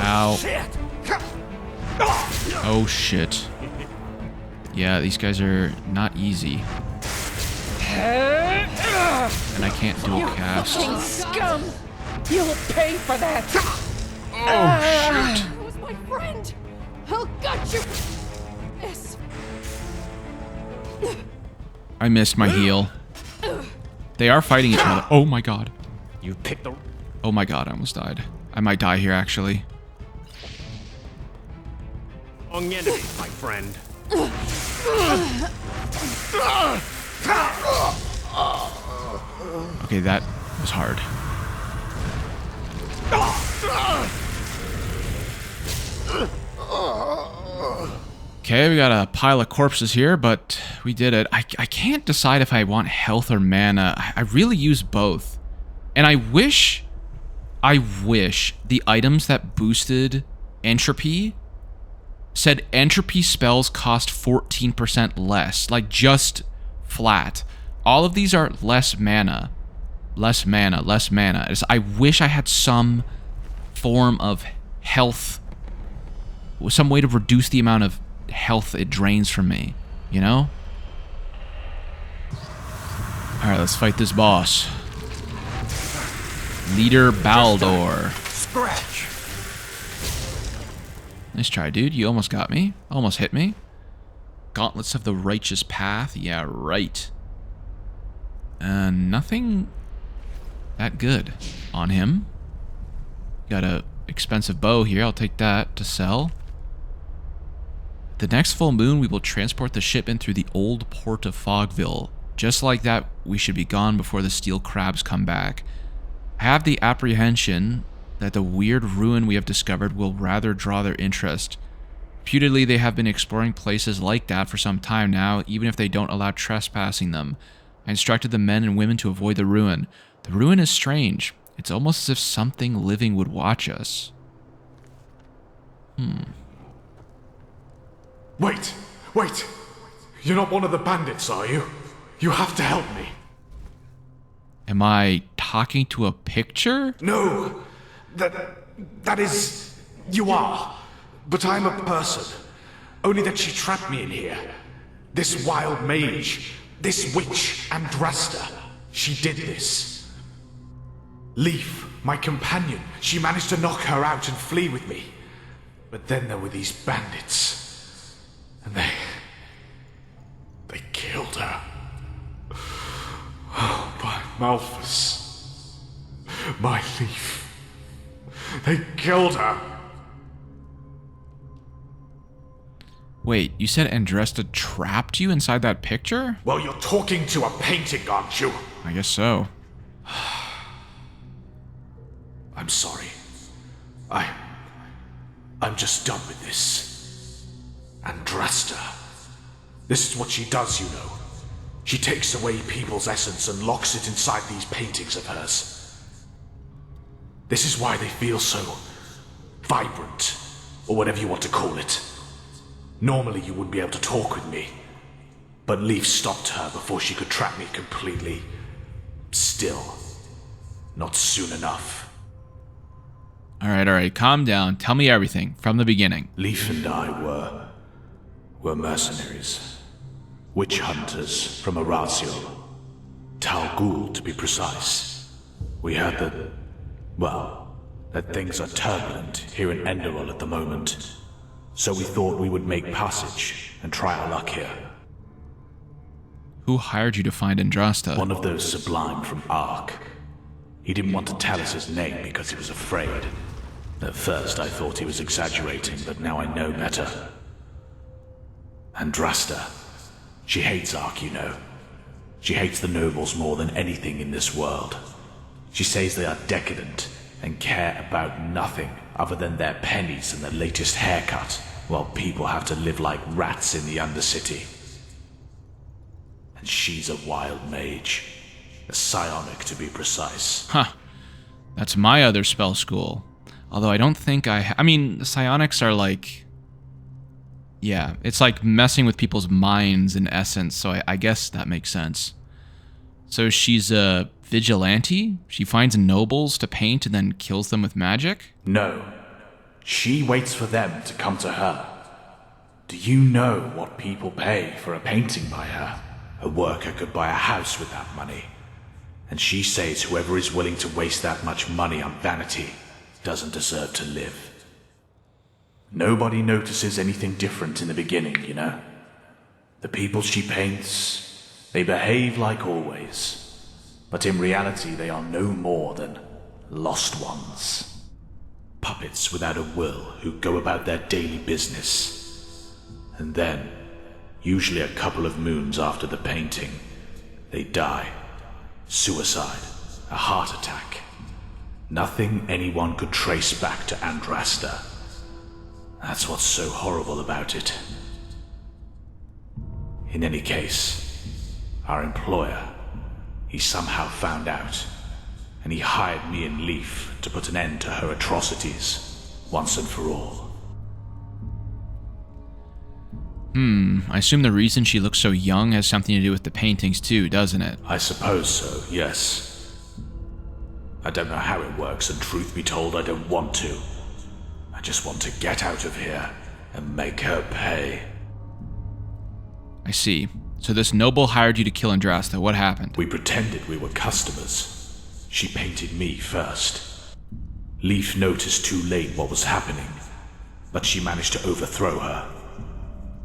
Ow. Oh shit. Yeah, these guys are not easy. And I can't do a cast. Fucking scum! You'll pay for that! Oh shit. That was my friend! I'll gut you! Yes. I missed my heal. They are fighting each other. Oh my god. You picked the... Oh my god, I almost died. I might die here, actually. wrong enemy, my friend. Okay, that was hard. Okay, we got a pile of corpses here, but we did it. I can't decide if I want health or mana. I really use both. And I wish the items that boosted entropy said entropy spells cost 14% less. Like, just flat. All of these are less mana. Less mana, less mana. I wish I had some form of health. Some way to reduce the amount of health it drains from me. You know? Alright, let's fight this boss. Leader Baldor. Scratch. Nice try, dude. You almost got me. Almost hit me. Gauntlets of the Righteous Path. Yeah, right. Nothing that good on him. Got a expensive bow here. I'll take that to sell. The next full moon, we will transport the shipment through the old port of Fogville. Just like that, we should be gone before the steel crabs come back. I have the apprehension that the weird ruin we have discovered will rather draw their interest. Reputedly, they have been exploring places like that for some time now, even if they don't allow trespassing them. I instructed the men and women to avoid the ruin. The ruin is strange. It's almost as if something living would watch us. Wait! You're not one of the bandits, are you? You have to help me. Am I talking to a picture? No! That is... You are. But I'm a person. Only that she trapped me in here. This wild mage, this witch, Andrasta. She did this. Leaf, my companion, she managed to knock her out and flee with me. But then there were these bandits. And they killed her. Oh, my Malphus. My Leaf. They killed her. Wait, you said Andrasta trapped you inside that picture? Well, you're talking to a painting, aren't you? I guess so. I'm sorry. I'm just done with this. Andrasta. This is what she does, you know. She takes away people's essence and locks it inside these paintings of hers. This is why they feel so vibrant, or whatever you want to call it. Normally you wouldn't be able to talk with me, but Leaf stopped her before she could trap me completely. Still, not soon enough. Alright, calm down. Tell me everything, from the beginning. Leaf and I were mercenaries. Witch hunters from Erasio. Tal Ghul, to be precise. We heard that things are turbulent here in Enderal at the moment. So we thought we would make passage and try our luck here. Who hired you to find Andrasta? One of those Sublime from Ark. He didn't want to tell us his name because he was afraid. At first I thought he was exaggerating, but now I know better. Andrasta. She hates Ark, you know. She hates the nobles more than anything in this world. She says they are decadent and care about nothing other than their pennies and the latest haircut. while people have to live like rats in the Undercity. And she's a wild mage. A psionic, to be precise. Huh. That's my other spell school. Although I don't think I mean, psionics are like... Yeah, it's like messing with people's minds in essence, so I guess that makes sense. So she's a vigilante? She finds nobles to paint and then kills them with magic? No. She waits for them to come to her. Do you know what people pay for a painting by her? A worker could buy a house with that money. And she says whoever is willing to waste that much money on vanity doesn't deserve to live. Nobody notices anything different in the beginning, you know? The people she paints, they behave like always. But in reality, they are no more than lost ones. Puppets without a will who go about their daily business. And then, usually a couple of moons after the painting, they die. Suicide, a heart attack. Nothing anyone could trace back to Andrasta. That's what's so horrible about it. In any case, our employer, he somehow found out, and he hired me and Leaf to put an end to her atrocities, once and for all. I assume the reason she looks so young has something to do with the paintings too, doesn't it? I suppose so, yes. I don't know how it works, and truth be told, I don't want to. I just want to get out of here and make her pay. I see. So this noble hired you to kill Andrasta. What happened? We pretended we were customers. She painted me first. Leaf noticed too late what was happening, but she managed to overthrow her.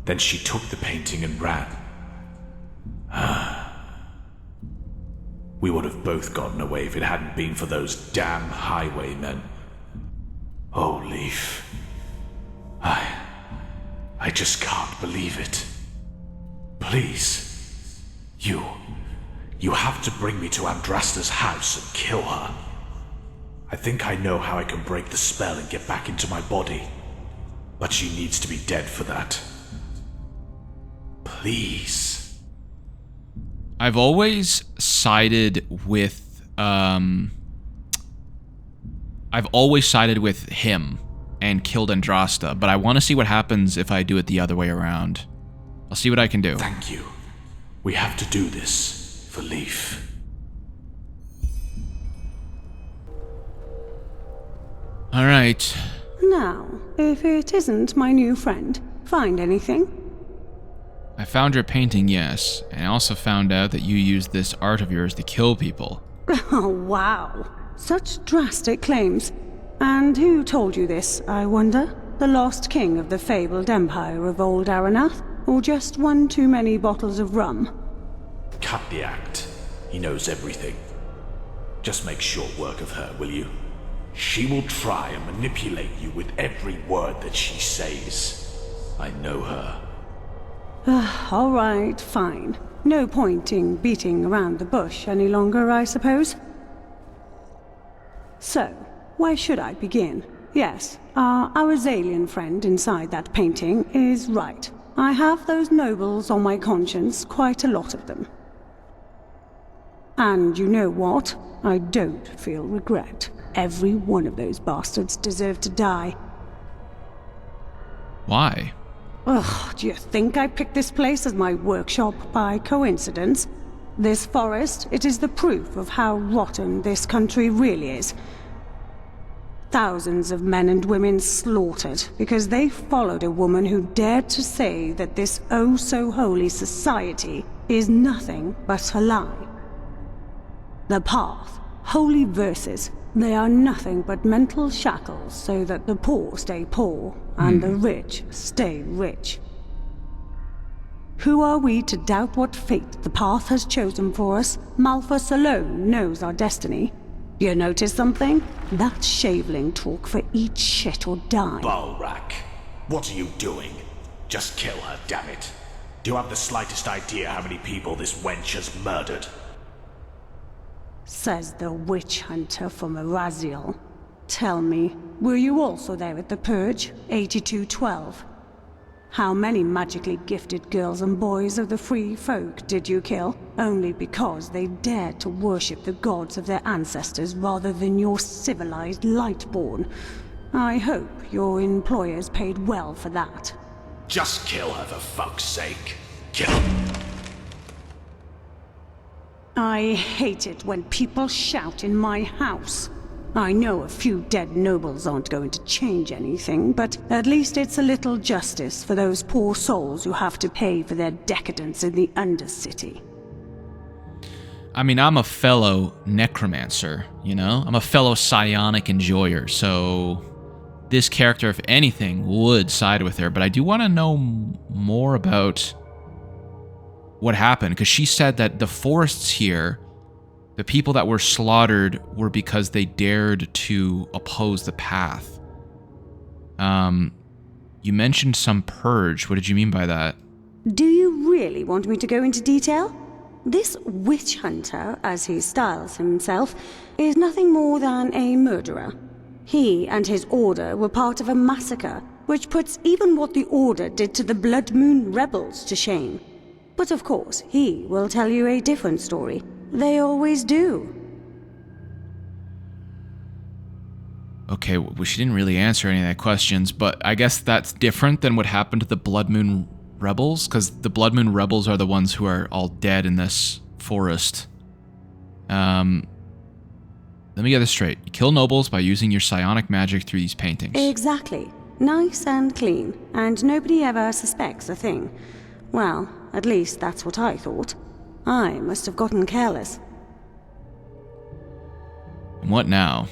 Then she took the painting and ran. We would have both gotten away if it hadn't been for those damn highwaymen. Oh, Leaf. I just can't believe it. Please. You have to bring me to Andrasta's house and kill her. I think I know how I can break the spell and get back into my body. But she needs to be dead for that. Please. I've always sided with him and killed Andrasta, but I want to see what happens if I do it the other way around. I'll see what I can do. Thank you. We have to do this for Leaf. All right. Now, if it isn't my new friend, find anything? I found your painting, yes, and I also found out that you used this art of yours to kill people. Oh, wow. Such drastic claims. And who told you this, I wonder? The lost king of the fabled empire of Old Aranath? Or just one too many bottles of rum? Cut the act. He knows everything. Just make short work of her, will you? She will try and manipulate you with every word that she says. I know her. All right, fine. No point in beating around the bush any longer, I suppose. So, where should I begin? Yes, our Zalian friend inside that painting is right. I have those nobles on my conscience, quite a lot of them. And you know what? I don't feel regret. Every one of those bastards deserved to die. Why? Ugh, do you think I picked this place as my workshop by coincidence? This forest, it is the proof of how rotten this country really is. Thousands of men and women slaughtered because they followed a woman who dared to say that this oh-so-holy society is nothing but a lie. The path, holy verses, they are nothing but mental shackles so that the poor stay poor and the rich stay rich. Who are we to doubt what fate the path has chosen for us? Malthus alone knows our destiny. You notice something? That shaveling talk for eat shit or die. Balrak, what are you doing? Just kill her, damn it. Do you have the slightest idea how many people this wench has murdered? Says the witch hunter from Araziel. Tell me, were you also there at the Purge, 8212? How many magically gifted girls and boys of the free folk did you kill, only because they dared to worship the gods of their ancestors rather than your civilized Lightborn? I hope your employers paid well for that. Just kill her for fuck's sake. Kill her. I hate it when people shout in my house. I know a few dead nobles aren't going to change anything, but at least it's a little justice for those poor souls who have to pay for their decadence in the Undercity. I mean, I'm a fellow necromancer, you know? I'm a fellow psionic enjoyer, so this character, if anything, would side with her, but I do want to know more about what happened, because she said that the forests here, the people that were slaughtered were because they dared to oppose the path. You mentioned some purge. What did you mean by that? Do you really want me to go into detail? This witch hunter, as he styles himself, is nothing more than a murderer. He and his order were part of a massacre, which puts even what the order did to the Blood Moon rebels to shame. But of course, he will tell you a different story. They always do. Okay, well, she didn't really answer any of the questions, but I guess that's different than what happened to the Blood Moon rebels, because the Blood Moon rebels are the ones who are all dead in this forest. Let me get this straight. You kill nobles by using your psionic magic through these paintings. Exactly. Nice and clean, and nobody ever suspects a thing. Well, at least that's what I thought. I must have gotten careless. And what now?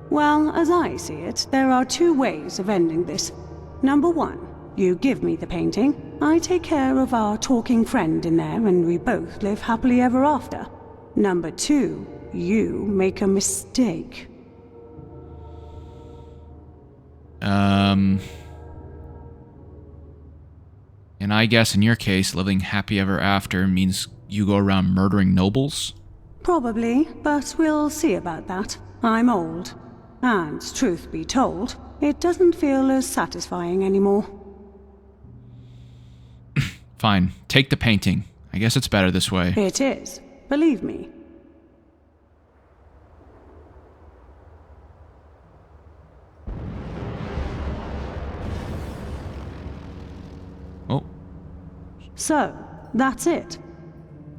Well, as I see it, there are two ways of ending this. Number one, you give me the painting, I take care of our talking friend in there, and we both live happily ever after. Number two, you make a mistake. And I guess in your case, living happy ever after means you go around murdering nobles? Probably, but we'll see about that. I'm old. And, truth be told, it doesn't feel as satisfying anymore. Fine. Take the painting. I guess it's better this way. It is. Believe me. Oh. So, that's it.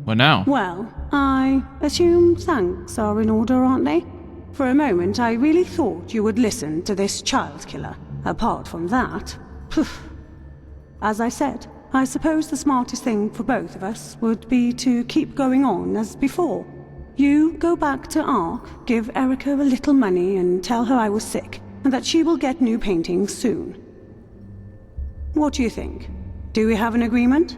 What now? Well, I assume thanks are in order, aren't they? For a moment, I really thought you would listen to this child killer. Apart from that, poof. As I said, I suppose the smartest thing for both of us would be to keep going on as before. You go back to Ark, give Erica a little money and tell her I was sick, and that she will get new paintings soon. What do you think? Do we have an agreement?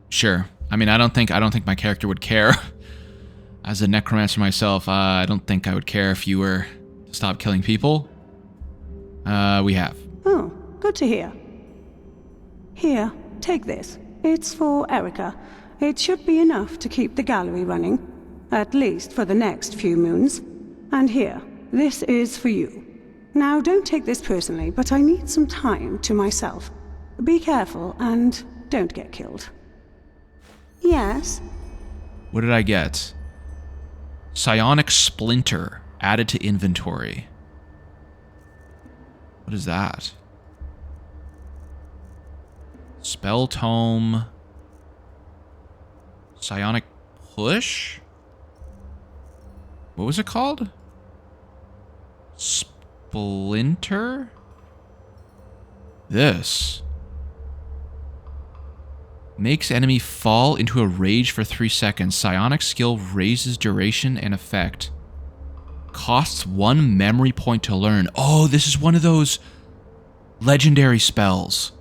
Sure. I mean, I don't think my character would care. As a necromancer myself, I don't think I would care if you were to stop killing people. We have. Oh, good to hear. Here, take this. It's for Erica. It should be enough to keep the gallery running, at least for the next few moons. And here, this is for you. Now, don't take this personally, but I need some time to myself. Be careful and don't get killed. Yes? What did I get? Psionic Splinter added to inventory. What is that? Spell Tome. Psionic Push? What was it called? Splinter? This. Makes enemy fall into a rage for 3 seconds. Psionic skill raises duration and effect. Costs 1 memory point to learn. Oh, this is one of those legendary spells.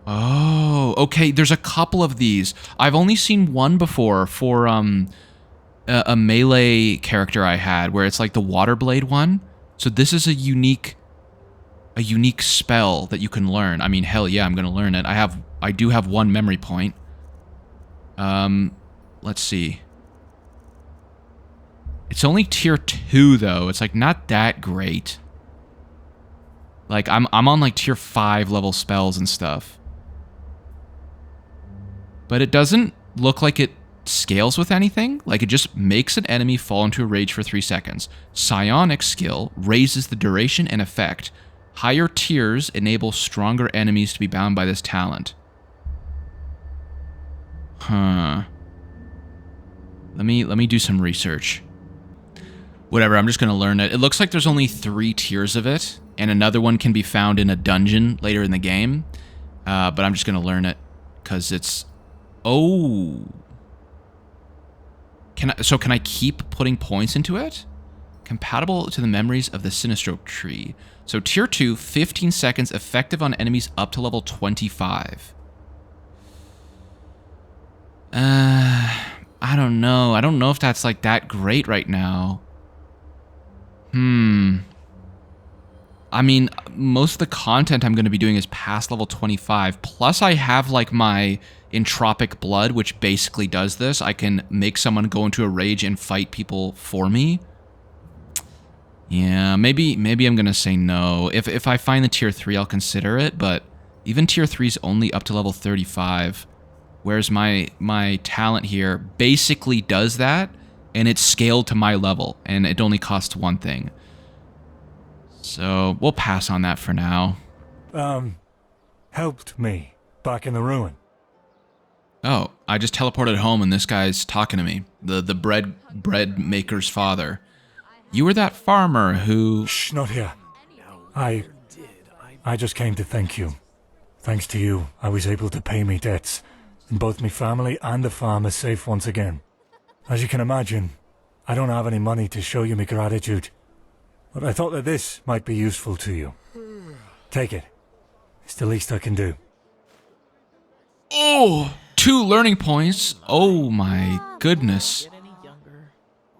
Oh, okay. There's a couple of these. I've only seen one before for a melee character I had, where it's like the water blade one. So this is a unique spell that you can learn. I mean, hell yeah, I'm gonna learn it. I do have 1 memory point. Let's see. It's only tier 2 though. It's like not that great. Like I'm on like tier 5 level spells and stuff. But it doesn't look like it scales with anything. Like it just makes an enemy fall into a rage for 3 seconds. Psionic skill raises the duration and effect. Higher tiers enable stronger enemies to be bound by this talent. Huh. Let me do some research. Whatever, I'm just going to learn it. It looks like there's only 3 tiers of it, and another one can be found in a dungeon later in the game. But I'm just going to learn it, because it's... Oh. Can I keep putting points into it? Compatible to the memories of the Sinistroke tree. So tier 2, 15 seconds, effective on enemies up to level 25. I don't know. I don't know if that's like that great right now. I mean, most of the content I'm going to be doing is past level 25. Plus I have like my Entropic Blood, which basically does this. I can make someone go into a rage and fight people for me. Yeah, maybe I'm going to say no. If I find the tier 3, I'll consider it, but even tier 3 is only up to level 35. Whereas my talent here basically does that, and it's scaled to my level, and it only costs 1 thing. So, we'll pass on that for now. Helped me back in the ruin. Oh, I just teleported home and this guy's talking to me. The bread maker's father. You were that farmer who... Shh, not here. I just came to thank you. Thanks to you, I was able to pay me debts, and both me family and the farm are safe once again. As you can imagine, I don't have any money to show you my gratitude, but I thought that this might be useful to you. Take it. It's the least I can do. Oh, 2 learning points. Oh my goodness.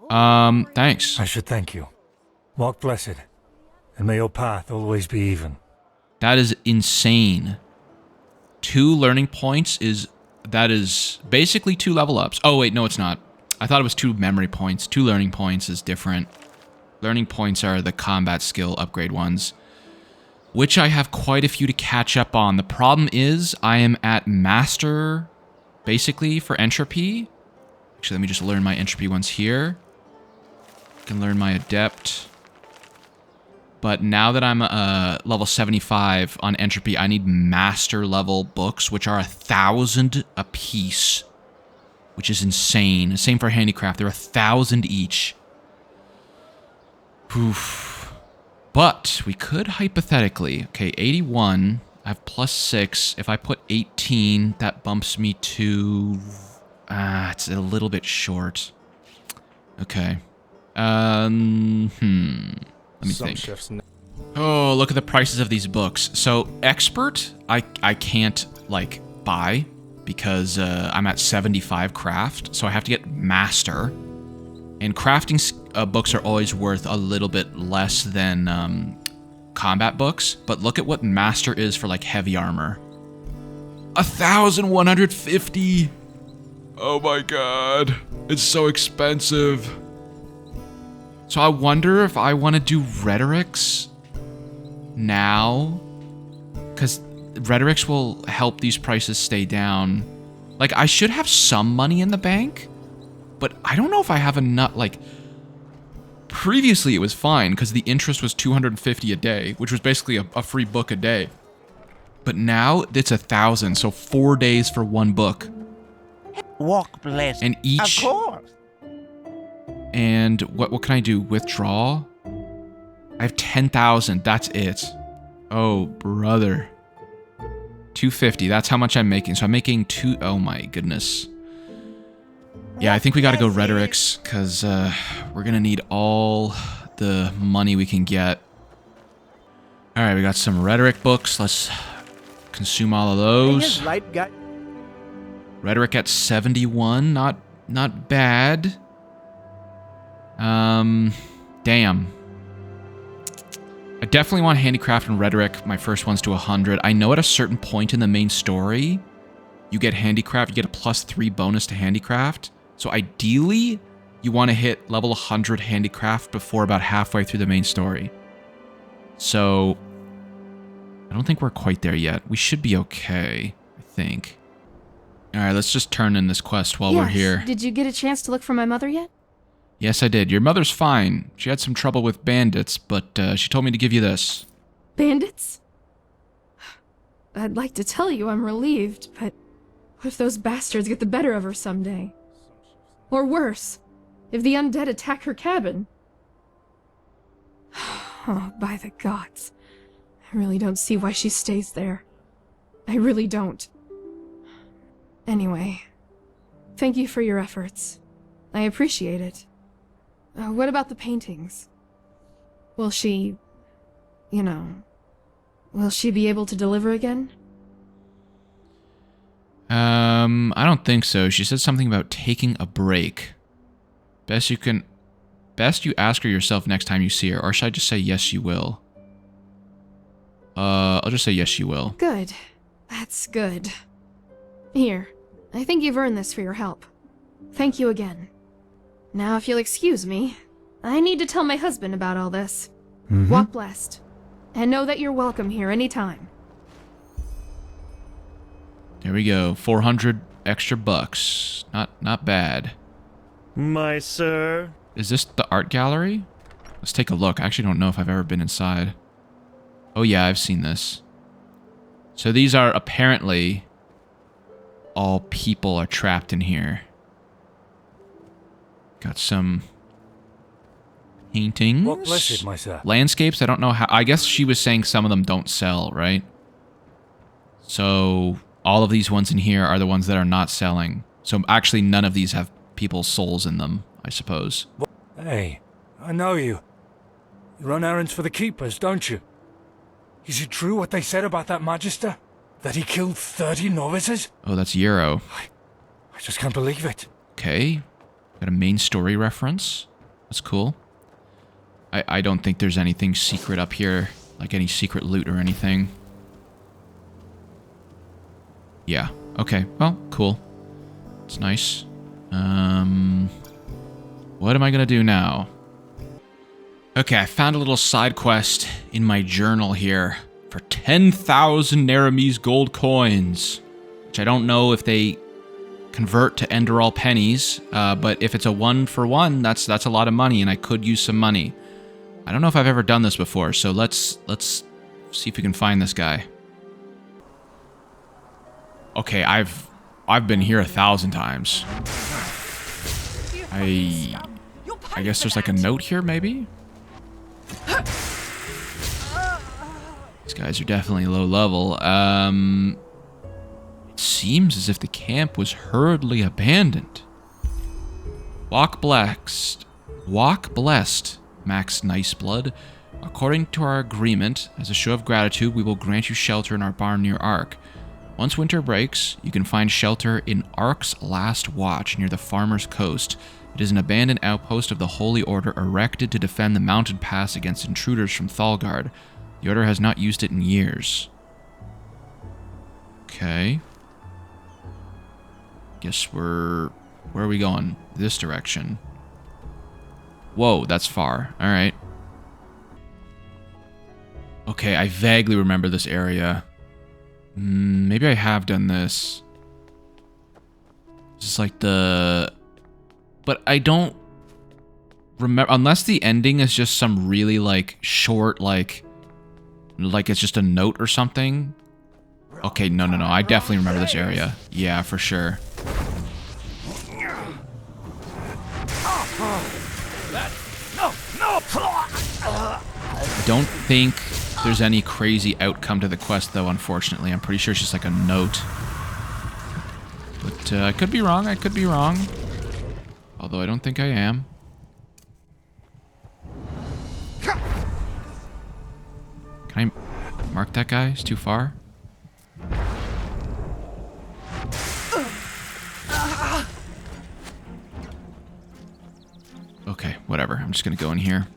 Thanks. I should thank you. Walk blessed, and may your path always be even. That is insane. 2 learning points that is basically 2 level ups. Oh wait, no it's not. I thought it was 2 memory points. 2 learning points is different. Learning points are the combat skill upgrade ones, which I have quite a few to catch up on. The problem is I am at master, basically, for entropy. Actually, let me just learn my entropy ones here. I can learn my adept. But now that I'm level 75 on entropy, I need master level books, which are 1,000 a piece, which is insane. Same for handicraft. They're 1,000 each. Oof. But we could hypothetically... Okay, 81. I have +6. If I put 18, that bumps me to... it's a little bit short. Okay. Let me think. Oh, look at the prices of these books. So, Expert, I can't, like, buy because I'm at 75 craft, so I have to get Master. And crafting books are always worth a little bit less than combat books, but look at what Master is for, like, heavy armor. 1,150! Oh my god. It's so expensive. So I wonder if I want to do rhetorics now, because rhetorics will help these prices stay down. Like, I should have some money in the bank, but I don't know if I have enough. Like, previously it was fine because the interest was 250 a day, which was basically a free book a day. But now it's 1,000, so 4 days for 1 book. Walk blessed. And each... Of course. And what can I do? Withdraw? I have 10,000. That's it. Oh, brother. 250. That's how much I'm making. So I'm making 2... Oh, my goodness. Yeah, I think we got to go rhetorics, because we're going to need all the money we can get. All right, we got some rhetoric books. Let's consume all of those. Rhetoric at 71. Not bad. Damn. I definitely want handicraft and rhetoric. My first one's to 100. I know at a certain point in the main story, you get handicraft, you get a +3 bonus to handicraft. So ideally, you want to hit level 100 handicraft before about halfway through the main story. So, I don't think we're quite there yet. We should be okay, I think. Alright, let's just turn in this quest while we're here. Did you get a chance to look for my mother yet? Yes, I did. Your mother's fine. She had some trouble with bandits, but she told me to give you this. Bandits? I'd like to tell you I'm relieved, but what if those bastards get the better of her someday? Or worse, if the undead attack her cabin? Oh, by the gods. I really don't see why she stays there. I really don't. Anyway, thank you for your efforts. I appreciate it. What about the paintings? Will she... will she be able to deliver again? I don't think so. She said something about taking a break. Best you ask her yourself next time you see her, or should I just say yes you will? I'll just say yes you will. Good. That's good. Here, I think you've earned this for your help. Thank you again. Now if you'll excuse me, I need to tell my husband about all this. Walk blessed. And know that you're welcome here anytime. There we go. 400 extra bucks. Not bad. My sir. Is this the art gallery? Let's take a look. I actually don't know if I've ever been inside. Oh yeah, I've seen this. So these are apparently all people are trapped in here. Got some paintings. What blessed, my sir? Landscapes. I don't know how. I guess she was saying some of them don't sell, right? So all of these ones in here are the ones that are not selling. So actually none of these have people's souls in them, I suppose. Hey, I know you. You run errands for the keepers, don't you? Is it true what they said about that Magister? That he killed 30 novices? Oh, that's Euro. I just can't believe it. Okay. Got a main story reference. That's cool. I don't think there's anything secret up here, like any secret loot or anything. Yeah. Okay. Well, cool. It's nice. What am I gonna do now? Okay, I found a little side quest in my journal here for 10,000 Naramese gold coins, which I don't know if they convert to Enderal pennies, but if it's a 1-for-1, that's a lot of money, and I could use some money. I don't know if I've ever done this before, so let's see if we can find this guy. Okay, I've been here 1,000 times. I guess there's like a note here, maybe? These guys are definitely low level. It seems as if the camp was hurriedly abandoned. Walk blessed, Max Niceblood. According to our agreement, as a show of gratitude, we will grant you shelter in our barn near Ark. Once winter breaks, you can find shelter in Ark's Last Watch near the Farmer's Coast. It is an abandoned outpost of the Holy Order erected to defend the mountain pass against intruders from Thalgard. The Order has not used it in years. Okay. Guess where are we going? This direction. Whoa, that's far. Alright. Okay, I vaguely remember this area. Maybe I have done this. Just like the... But I don't remember... Unless the ending is just some really, like, short, like it's just a note or something. Okay, no. I definitely remember this area. Yeah, for sure. I don't think there's any crazy outcome to the quest, though, unfortunately. I'm pretty sure it's just like a note. But I could be wrong. Although I don't think I am. Can I mark that guy? It's too far. Okay, whatever. I'm just gonna go in here.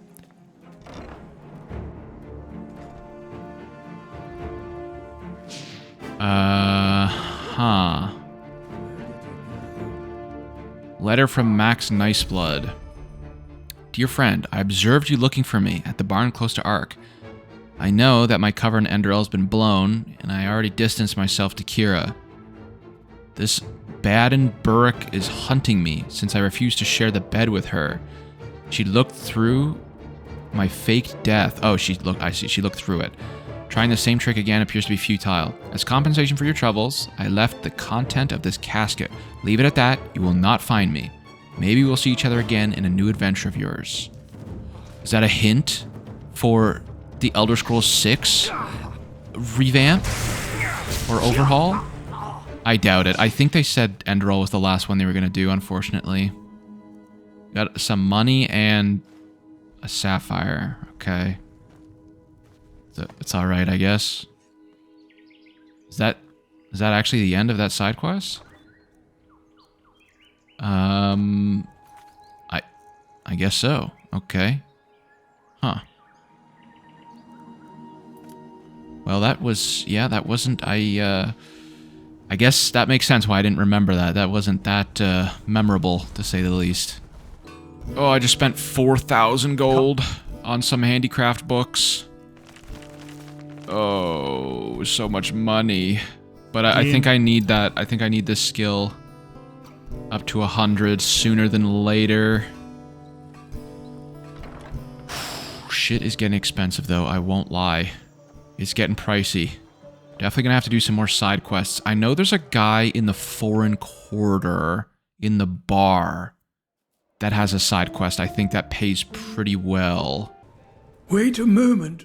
Letter from Max Niceblood. Dear friend, I observed you looking for me at the barn close to Ark. I know that my cover in Enderal has been blown, and I already distanced myself to Kira. This Baden Burke is hunting me since I refused to share the bed with her. She looked through my faked death. Oh, I see. She looked through it. Trying the same trick again appears to be futile. As compensation for your troubles, I left the content of this casket. Leave it at that. You will not find me. Maybe we'll see each other again in a new adventure of yours. Is that a hint for the Elder Scrolls 6 revamp or overhaul? I doubt it. I think they said Enderal was the last one they were going to do, unfortunately. Got some money and a sapphire. Okay. It's alright, I guess. Is that actually the end of that side quest? I guess so. Okay. Huh. Well, that wasn't, I guess that makes sense why I didn't remember that. That wasn't that, memorable, to say the least. Oh, I just spent 4,000 gold on some handicraft books. Oh, so much money. But I think I need that. I think I need this skill up to 100 sooner than later. Shit is getting expensive, though. I won't lie. It's getting pricey. Definitely gonna have to do some more side quests. I know there's a guy in the foreign quarter in the bar that has a side quest. I think that pays pretty well. Wait a moment.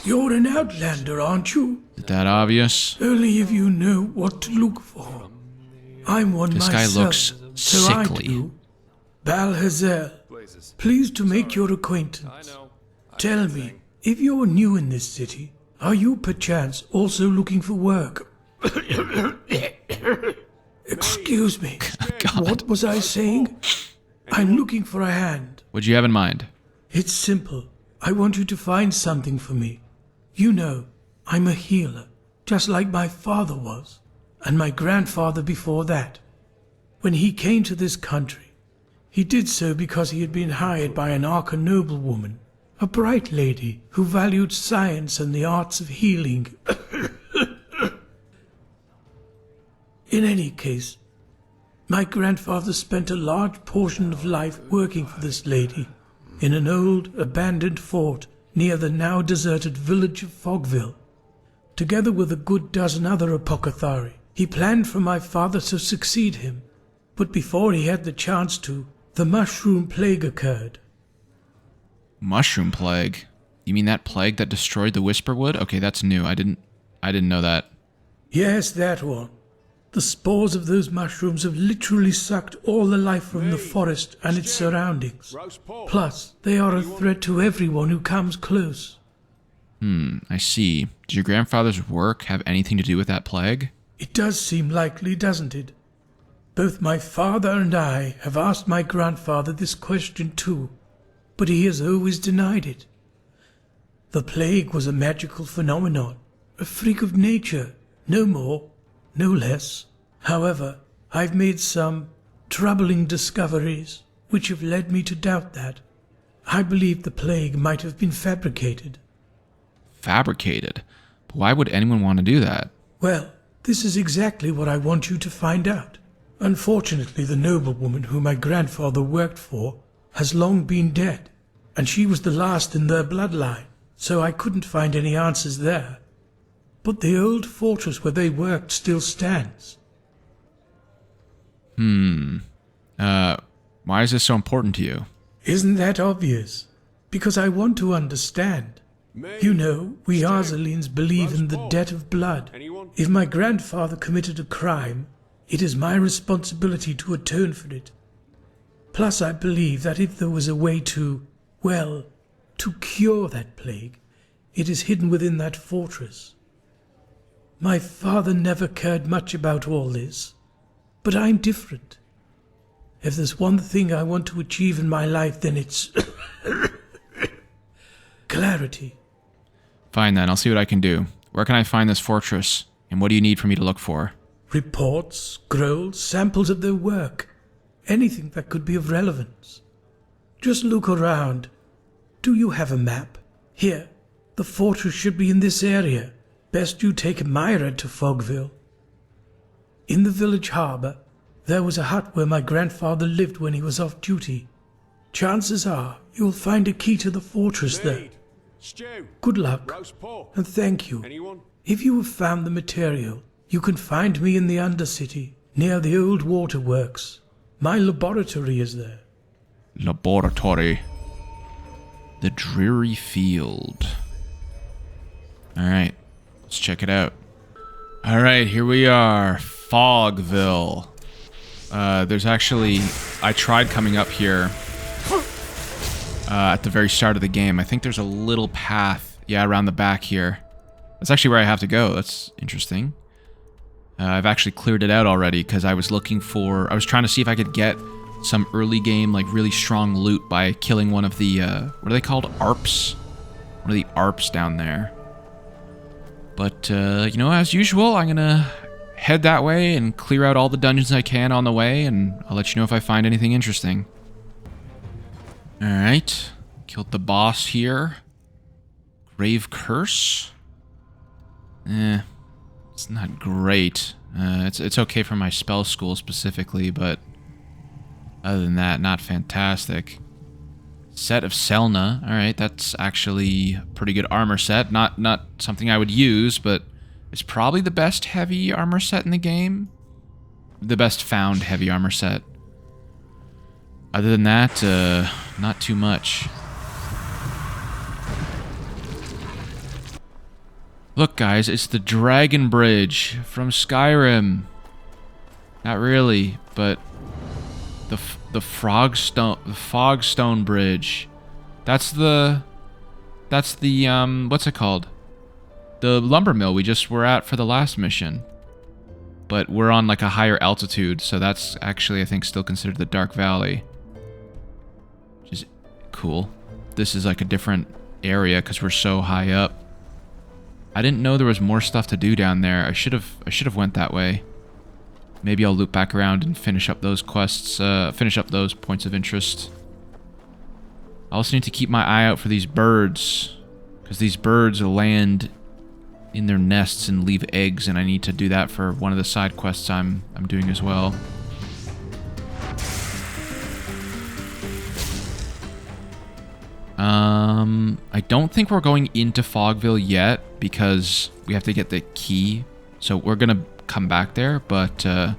You're an outlander, aren't you? Is that obvious? Only if you know what to look for. I'm one this myself. This guy looks sickly. Balhazel, pleased to make your acquaintance. Tell me, if you're new in this city, are you perchance also looking for work? Excuse me. What was I saying? I'm looking for a hand. What'd you have in mind? It's simple. I want you to find something for me. You know, I'm a healer, just like my father was, and my grandfather before that. When he came to this country, he did so because he had been hired by an Arca noblewoman, a bright lady who valued science and the arts of healing. In any case, my grandfather spent a large portion of life working for this lady in an old, abandoned fort near the now deserted village of Fogville. Together with a good dozen other apothecary, he planned for my father to succeed him. But before he had the chance to, the mushroom plague occurred. Mushroom plague? You mean that plague that destroyed the Whisperwood? Okay, that's new. I didn't know that. Yes, that one. The spores of those mushrooms have literally sucked all the life from the forest and its surroundings. Plus, they are a threat to everyone who comes close. I see. Does your grandfather's work have anything to do with that plague? It does seem likely, doesn't it? Both my father and I have asked my grandfather this question too, but he has always denied it. The plague was a magical phenomenon, a freak of nature, no more, no less. However, I've made some troubling discoveries which have led me to doubt that. I believe the plague might have been fabricated. Fabricated? But why would anyone want to do that? Well, this is exactly what I want you to find out. Unfortunately, the noblewoman whom my grandfather worked for has long been dead, and she was the last in their bloodline, so I couldn't find any answers there. But the old fortress where they worked still stands. Why is this so important to you? Isn't that obvious? Because I want to understand. You know, we Arzalines believe in the debt of blood. If my grandfather committed a crime, it is my responsibility to atone for it. Plus, I believe that if there was a way to, well, to cure that plague, it is hidden within that fortress. My father never cared much about all this, but I'm different. If there's one thing I want to achieve in my life, then it's clarity. Fine then, I'll see what I can do. Where can I find this fortress, and what do you need for me to look for? Reports, scrolls, samples of their work. Anything that could be of relevance. Just look around. Do you have a map? Here, the fortress should be in this area. Best you take Myra to Fogville. In the village harbor, there was a hut where my grandfather lived when he was off duty. Chances are you'll find a key to the fortress there. Good luck, and thank you. If you have found the material, you can find me in the Undercity, near the old waterworks. My laboratory is there. Laboratory. The Dreary Field. Alright, let's check it out. Alright, here we are. Fogville. There's actually... I tried coming up here at the very start of the game. I think there's a little path, yeah, around the back here. That's actually where I have to go. That's interesting. I've actually cleared it out already because I was looking for... I was trying to see if I could get some early game, like, really strong loot by killing one of the, what are they called? ARPs? One of the ARPs down there. But, you know, as usual, I'm gonna head that way and clear out all the dungeons I can on the way, and I'll let you know if I find anything interesting. Alright. Killed the boss here. Grave Curse. It's not great. It's okay for my spell school specifically, but other than that, not fantastic. Set of Selna. Alright, that's actually a pretty good armor set. Not something I would use, but it's probably the best heavy armor set in the game. The best found heavy armor set. Other than that, not too much. Look, guys, it's the Dragon Bridge from Skyrim. Not really, but the Fogstone Bridge. That's the what's it called? The lumber mill we just were at for the last mission. But we're on like a higher altitude, so that's actually, I think, still considered the Dark Valley. Which is cool. This is like a different area because we're so high up. I didn't know there was more stuff to do down there. I should have went that way. Maybe I'll loop back around and finish up those quests, finish up those points of interest. I also need to keep my eye out for these birds, because these birds land in their nests and leave eggs, and I need to do that for one of the side quests I'm doing as well. I don't think we're going into Fogville yet because we have to get the key, so we're gonna come back there, but yeah,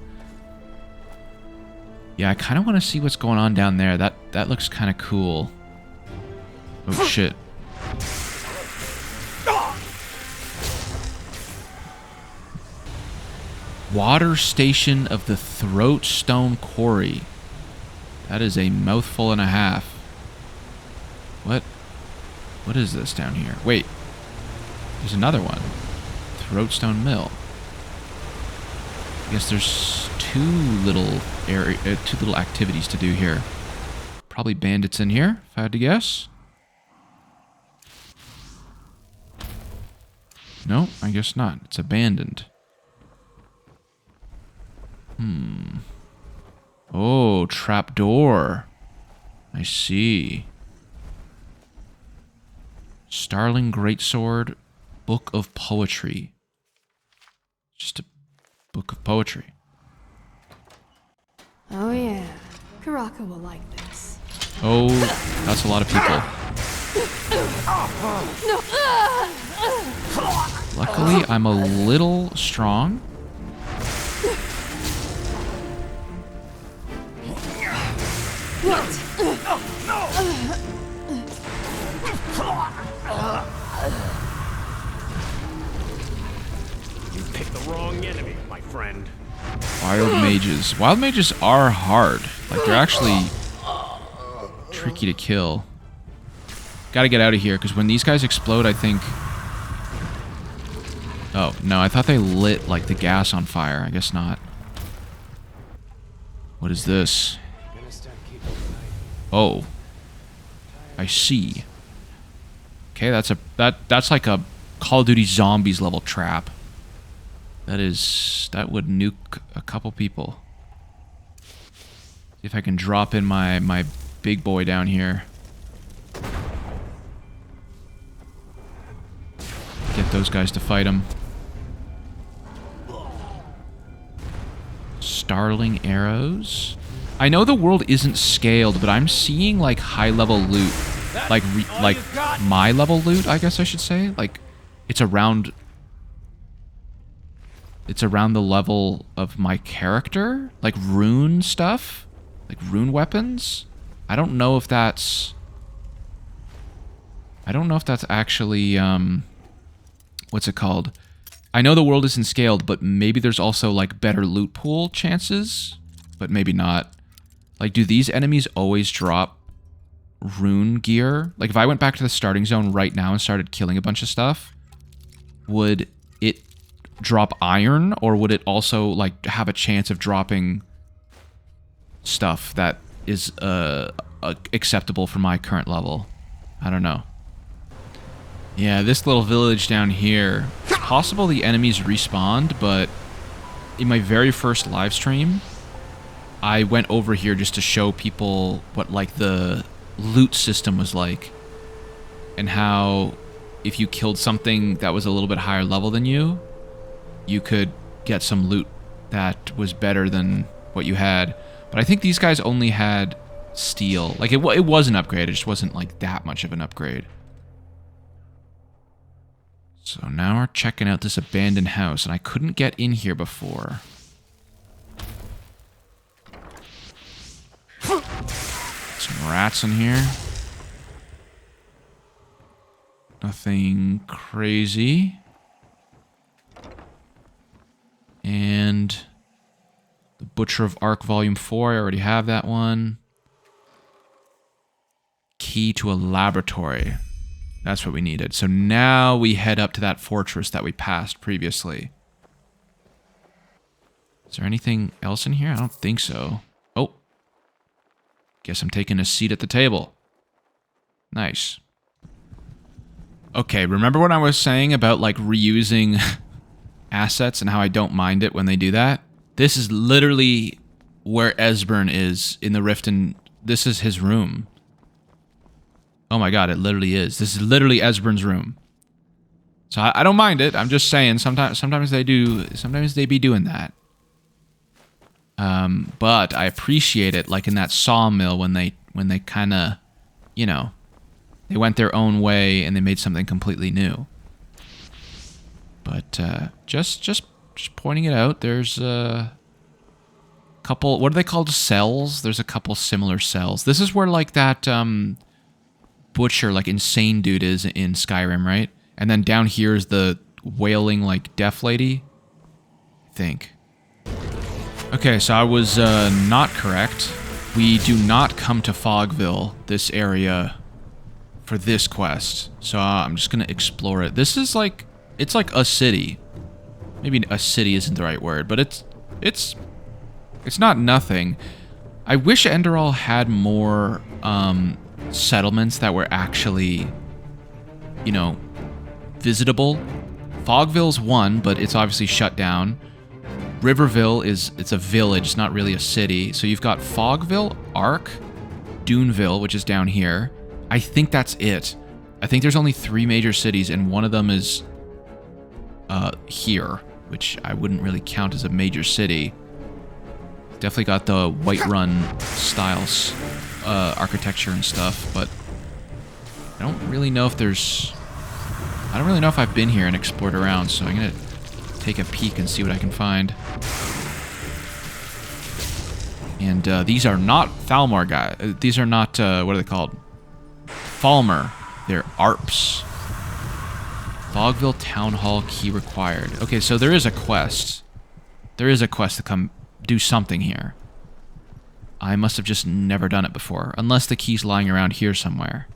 I kind of want to see what's going on down there. That looks kind of cool. Oh shit. Water Station of the Throatstone Quarry. That is a mouthful and a half. What is this down here? Wait. There's another one. Throatstone Mill. I guess there's two little activities to do here. Probably bandits in here, if I had to guess. No, I guess not. It's abandoned. Oh, trapdoor. I see. Starling Greatsword, Book of Poetry. Just a book of poetry. Oh yeah, Karaka will like this. Oh, that's a lot of people. Luckily, I'm a little strong. You picked the wrong enemy, my friend. Wild mages. Wild mages are hard. Like, they're actually tricky to kill. Gotta get out of here, because when these guys explode, I think... Oh, no, I thought they lit, like, the gas on fire. I guess not. What is this? Oh. I see. Okay, that's like a Call of Duty Zombies level trap. That would nuke a couple people. See if I can drop in my big boy down here. Get those guys to fight him. Starling arrows. I know the world isn't scaled, but I'm seeing like high-level loot, like my level loot, I guess I should say. Like it's around the level of my character, like rune stuff, like rune weapons. I don't know if that's actually what's it called? I know the world isn't scaled, but maybe there's also like better loot pool chances, but maybe not. Like, do these enemies always drop rune gear? Like, if I went back to the starting zone right now and started killing a bunch of stuff, would it drop iron, or would it also like have a chance of dropping stuff that is acceptable for my current level? I don't know. Yeah, this little village down here, it's possible the enemies respawned, but in my very first live stream, I went over here just to show people what like the loot system was like, and how if you killed something that was a little bit higher level than you, you could get some loot that was better than what you had. But I think these guys only had steel. Like, it was an upgrade, it just wasn't like that much of an upgrade. So now we're checking out this abandoned house, and I couldn't get in here before. Some rats in here. Nothing crazy. And the Butcher of Ark Volume 4, I already have that one. Key to a laboratory. That's what we needed. So now we head up to that fortress that we passed previously. Is there anything else in here? I don't think so. Oh. Guess I'm taking a seat at the table. Nice. Okay, remember what I was saying about like reusing assets and how I don't mind it when they do that? This is literally where Esbern is in the Rift, and this is his room. Oh my god, it literally is. This is literally Esbern's room. So I don't mind it. I'm just saying sometimes they do. Sometimes they be doing that. But I appreciate it, like in that sawmill when they kind of, you know, they went their own way and they made something completely new. But just pointing it out. There's a couple. What are they called? Cells. There's a couple similar cells. This is where like that butcher, like insane dude, is in Skyrim, right? And then down here is the wailing like deaf lady, I think. Okay, so I was not correct. We do not come to Fogville, this area, for this quest. So I'm just gonna explore it. This is like, it's like a city. Maybe a city isn't the right word, but it's not nothing. I wish Enderal had more settlements that were actually, you know, visitable. Fogville's one, but it's obviously shut down. Riverville it's a village, it's not really a city. So you've got Fogville, Ark, Duneville, which is down here. I think that's it. I think there's only 3 major cities, and one of them is here, which I wouldn't really count as a major city. Definitely got the Whiterun styles, architecture and stuff, but I don't really know if there's... I don't really know if I've been here and explored around, so I'm gonna take a peek and see what I can find. And these are not Thalmor guys. These are not, what are they called? Falmer. They're ARPs. Fogville Town Hall key required. Okay, so there is a quest. There is a quest to come do something here. I must have just never done it before, unless the key's lying around here somewhere.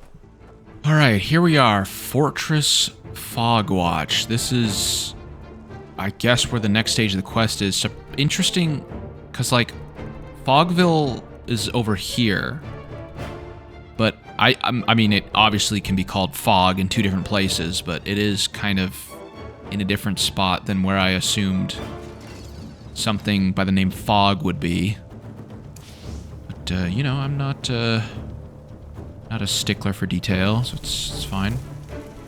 Alright, here we are. Fortress Fogwatch. This is, I guess, where the next stage of the quest is. So interesting, because, like, Fogville is over here. But, I mean, it obviously can be called Fog in 2 different places, but it is kind of in a different spot than where I assumed something by the name Fog would be. But, you know, I'm not a stickler for detail, so it's fine.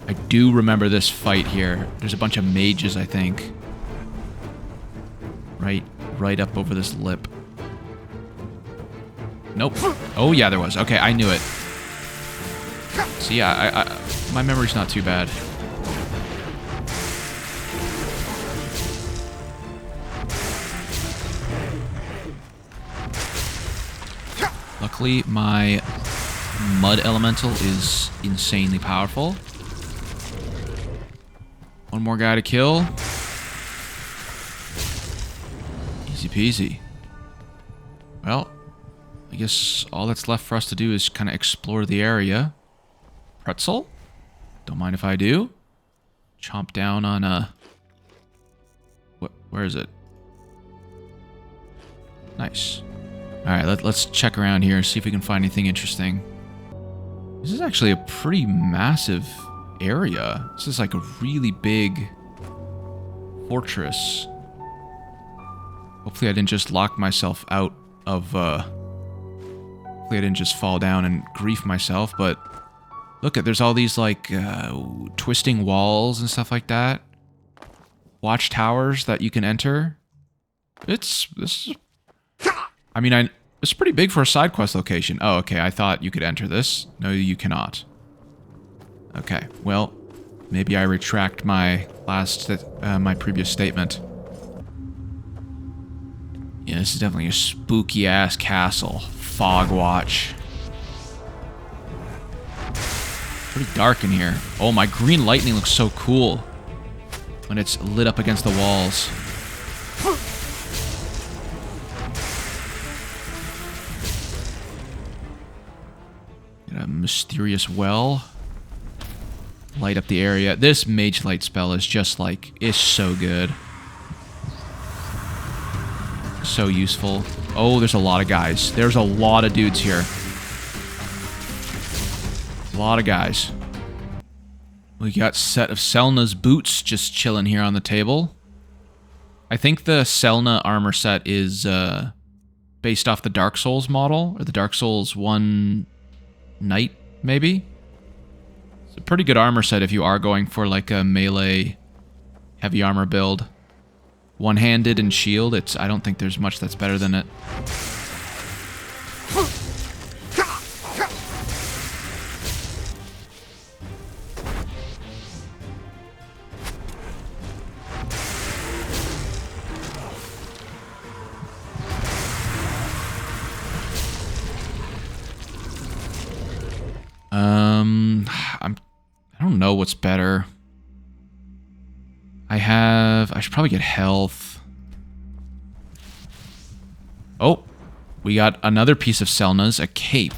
I do remember this fight here. There's a bunch of mages, I think. Right up over this lip. Nope. Oh, yeah, there was. Okay, I knew it. So, yeah, my memory's not too bad. Luckily, my mud elemental is insanely powerful. One more guy to kill. Easy peasy. Well, I guess all that's left for us to do is kind of explore the area. Pretzel? Don't mind if I do. Chomp down on a... Where is it? Nice. Alright, let's check around here and see if we can find anything interesting. This is actually a pretty massive area. This is like a really big fortress. Hopefully I didn't just lock myself out of, hopefully I didn't just fall down and grief myself, but look at, there's all these like, twisting walls and stuff like that. Watchtowers that you can enter. It's pretty big for a side quest location. Oh, okay, I thought you could enter this. No, you cannot. Okay, well, maybe I retract my my previous statement. Yeah, this is definitely a spooky-ass castle. Fogwatch. Pretty dark in here. Oh, my green lightning looks so cool when it's lit up against the walls. Got a mysterious well. Light up the area. This mage light spell is just like, it's so good. So useful. Oh, there's a lot of guys. There's a lot of dudes here. A lot of guys. We got a set of Selna's boots just chilling here on the table. I think the Selna armor set is based off the Dark Souls model, or the Dark Souls 1 Knight, maybe? It's a pretty good armor set if you are going for like a melee heavy armor build. One-handed and shield, I don't think there's much that's better than it. I don't know what's better. I should probably get health. Oh, we got another piece of Selna's, a cape.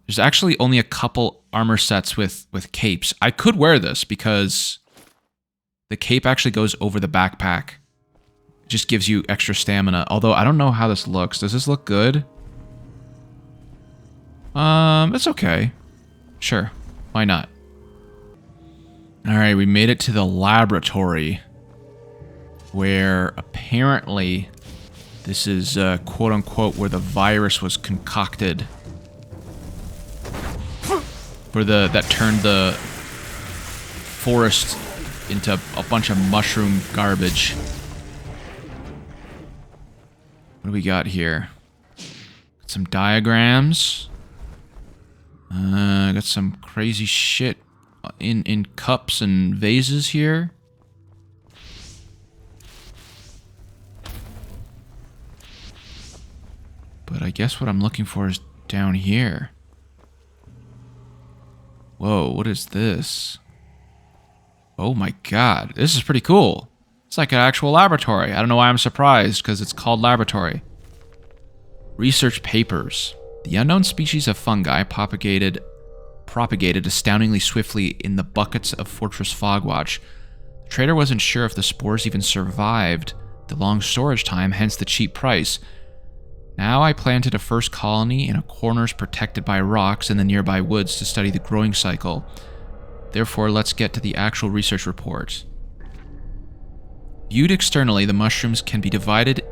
There's actually only a couple armor sets with capes. I could wear this because the cape actually goes over the backpack. It just gives you extra stamina. Although I don't know how this looks. Does this look good? It's okay. Sure. Why not? Alright, we made it to the laboratory, where apparently this is quote-unquote where the virus was concocted. That turned the forest into a bunch of mushroom garbage. What do we got here? Got some diagrams. Got some crazy shit in cups and vases here. But I guess what I'm looking for is down here. Whoa, what is this? Oh my god, this is pretty cool. It's like an actual laboratory. I don't know why I'm surprised, because it's called laboratory. Research papers. The unknown species of fungi propagated astoundingly swiftly in the buckets of Fortress Fogwatch. The trader wasn't sure if the spores even survived the long storage time, hence the cheap price. Now I planted a first colony in a corners protected by rocks in the nearby woods to study the growing cycle. Therefore, let's get to the actual research report. Viewed externally, the mushrooms can be divided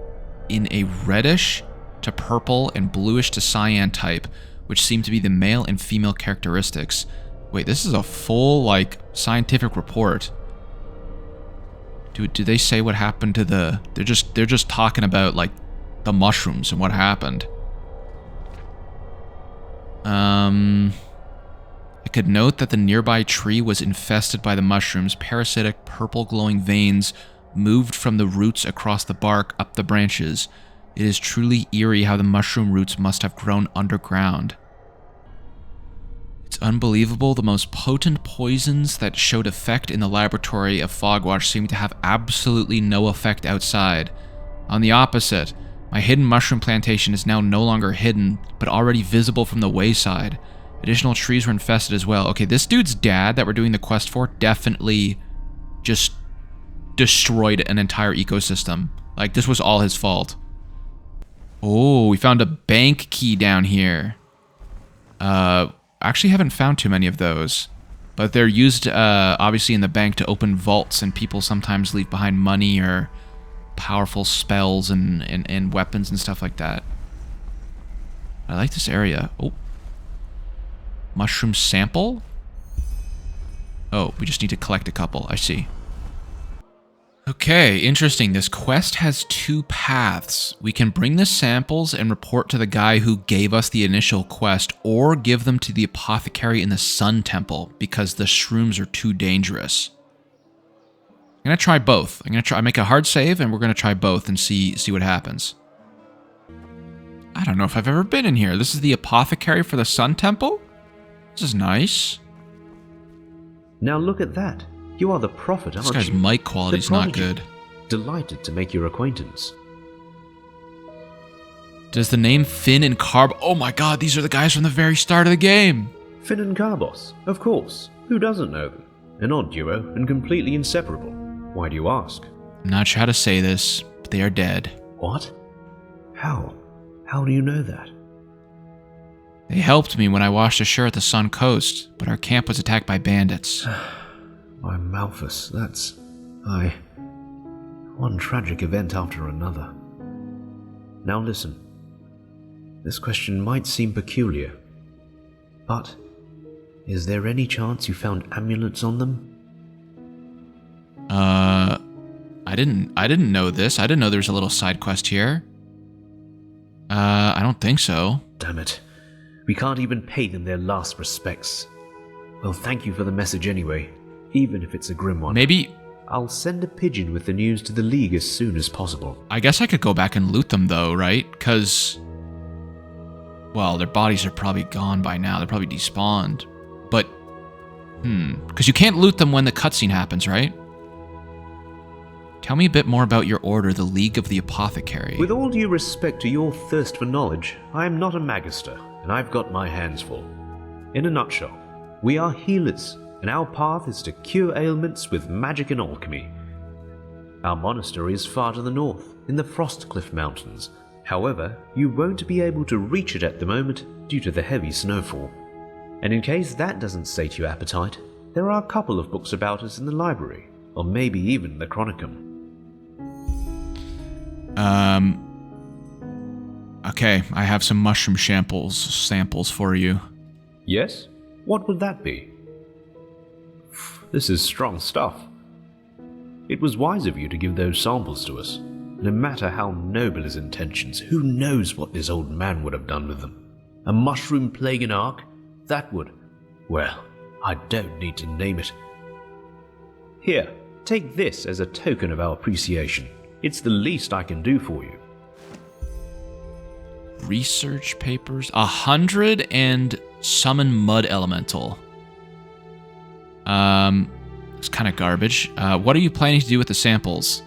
in a reddish to purple and bluish to cyan type, which seem to be the male and female characteristics. Wait, this is a full, like, scientific report. Do they say what happened to the... They're just talking about, like, the mushrooms and what happened. I could note that the nearby tree was infested by the mushrooms. Parasitic purple glowing veins moved from the roots across the bark up the branches. It is truly eerie how the mushroom roots must have grown underground. It's unbelievable. The most potent poisons that showed effect in the laboratory of Fogwatch seem to have absolutely no effect outside. On the opposite, my hidden mushroom plantation is now no longer hidden, but already visible from the wayside. Additional trees were infested as well. Okay, this dude's dad that we're doing the quest for definitely just destroyed an entire ecosystem. Like, this was all his fault. Oh, we found a bank key down here. Actually haven't found too many of those. But they're used, obviously, in the bank to open vaults, and people sometimes leave behind money or powerful spells and weapons and stuff like that. I like this area. Oh. Mushroom sample? Oh, we just need to collect a couple. I see. Okay, interesting. This quest has two paths. We can bring the samples and report to the guy who gave us the initial quest, or give them to the apothecary in the Sun Temple because the shrooms are too dangerous. I'm gonna try both. I'm gonna make a hard save, and we're gonna try both and see what happens. I don't know if I've ever been in here. This is the apothecary for the Sun Temple? This is nice. Now look at that. You are the prophet, aren't you? This guy's mic quality's not good. Delighted to make your acquaintance. Does the name Finn and Carb... Oh my god, these are the guys from the very start of the game! Finn and Carbos, of course. Who doesn't know them? An odd duo and completely inseparable. Why do you ask? I'm not sure how to say this, but they are dead. What? How? How do you know that? They helped me when I washed ashore at the Sun Coast, but our camp was attacked by bandits. My Malthus, that's... One tragic event after another. Now listen. This question might seem peculiar, but is there any chance you found amulets on them? I didn't know this. I didn't know there was a little side quest here. I don't think so. Damn it. We can't even pay them their last respects. Well, thank you for the message anyway. Even if it's a grim one. Maybe... I'll send a pigeon with the news to the League as soon as possible. I guess I could go back and loot them though, right? Because... Well, their bodies are probably gone by now. They're probably despawned. But... Because you can't loot them when the cutscene happens, right? Tell me a bit more about your order, the League of the Apothecary. With all due respect to your thirst for knowledge, I am not a magister, and I've got my hands full. In a nutshell, we are healers, and our path is to cure ailments with magic and alchemy. Our monastery is far to the north, in the Frostcliff Mountains. However, you won't be able to reach it at the moment due to the heavy snowfall. And in case that doesn't sate your appetite, there are a couple of books about us in the library, or maybe even the Chronicum. Okay, I have some mushroom samples for you. Yes? What would that be? This is strong stuff. It was wise of you to give those samples to us. No matter how noble his intentions, who knows what this old man would have done with them? A mushroom plague in Ark? That would... Well, I don't need to name it. Here, take this as a token of our appreciation. It's the least I can do for you. Research papers. 100 and summon mud elemental. It's kind of garbage. What are you planning to do with the samples?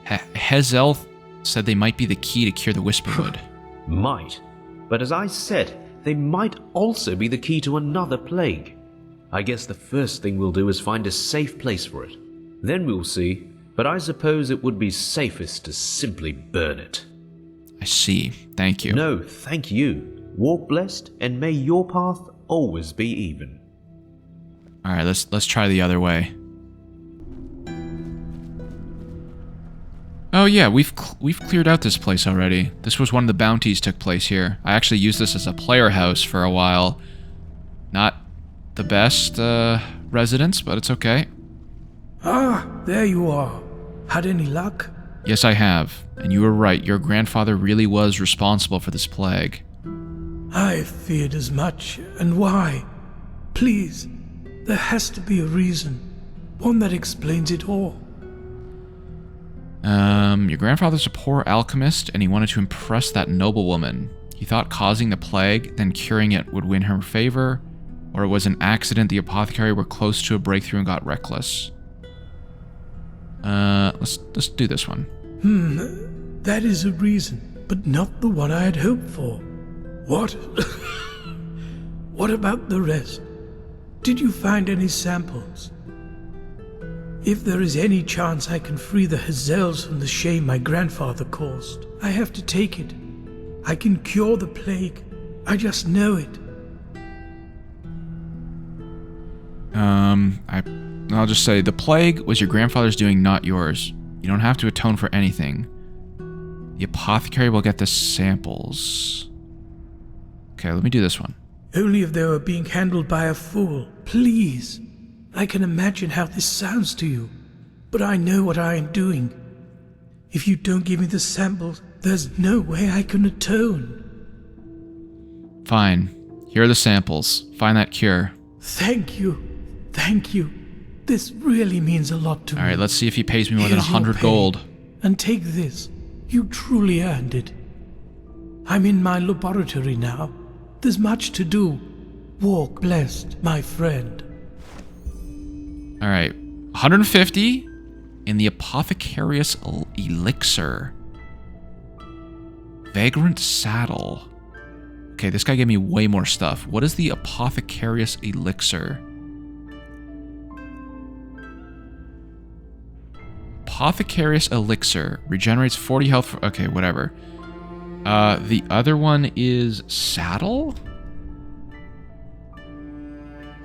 Hezel said they might be the key to cure the Whisperwood. Might. But as I said, they might also be the key to another plague. I guess the first thing we'll do is find a safe place for it. Then we'll see, but I suppose it would be safest to simply burn it. I see. Thank you. No, thank you. Walk blessed, and may your path always be even. Alright, let's try the other way. Oh yeah, we've cleared out this place already. This was one of the bounties took place here. I actually used this as a player house for a while. Not the best residence, but it's okay. Ah, there you are. Had any luck? Yes, I have. And you were right, your grandfather really was responsible for this plague. I feared as much. And why? Please, there has to be a reason. One that explains it all. Your grandfather's a poor alchemist, and he wanted to impress that noblewoman. He thought causing the plague, then curing it would win her favor, or it was an accident the apothecary were close to a breakthrough and got reckless. Let's do this one. That is a reason, but not the one I had hoped for. What? What about the rest? Did you find any samples? If there is any chance I can free the Hazels from the shame my grandfather caused, I have to take it. I can cure the plague. I just know it. I'll just say, the plague was your grandfather's doing, not yours. You don't have to atone for anything. The apothecary will get the samples. Okay, let me do this one. Only if they were being handled by a fool. Please. I can imagine how this sounds to you, but I know what I am doing. If you don't give me the samples, there's no way I can atone. Fine. Here are the samples. Find that cure. Thank you. Thank you. This really means a lot to me. Alright, let's see if he pays me more than Here's your 100 pay. gold. And take this. You truly earned it. I'm in my laboratory now. There's much to do. Walk blessed, my friend. Alright, 150 in the Apothecarius Elixir. Vagrant Saddle. Okay, this guy gave me way more stuff. What is the Apothecarius Elixir? Apothecarius Elixir. Regenerates 40 health for... Okay, whatever. The other one is Saddle?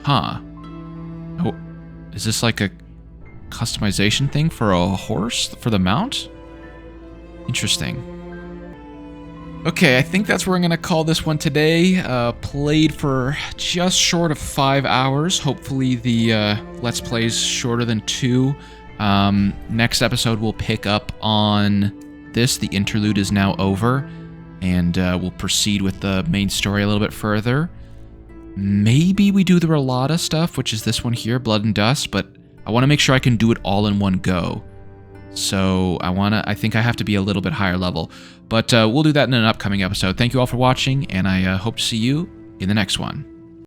Huh. Oh, is this like a customization thing for a horse? For the mount? Interesting. Okay, I think that's where I'm going to call this one today. Played for just short of 5 hours. Hopefully the Let's Play is shorter than 2. Next episode we'll pick up on this. The interlude is now over. And we'll proceed with the main story a little bit further. Maybe we do the Relata stuff, which is this one here, Blood and Dust, but I want to make sure I can do it all in one go. So I think I have to be a little bit higher level. But we'll do that in an upcoming episode. Thank you all for watching, and I hope to see you in the next one.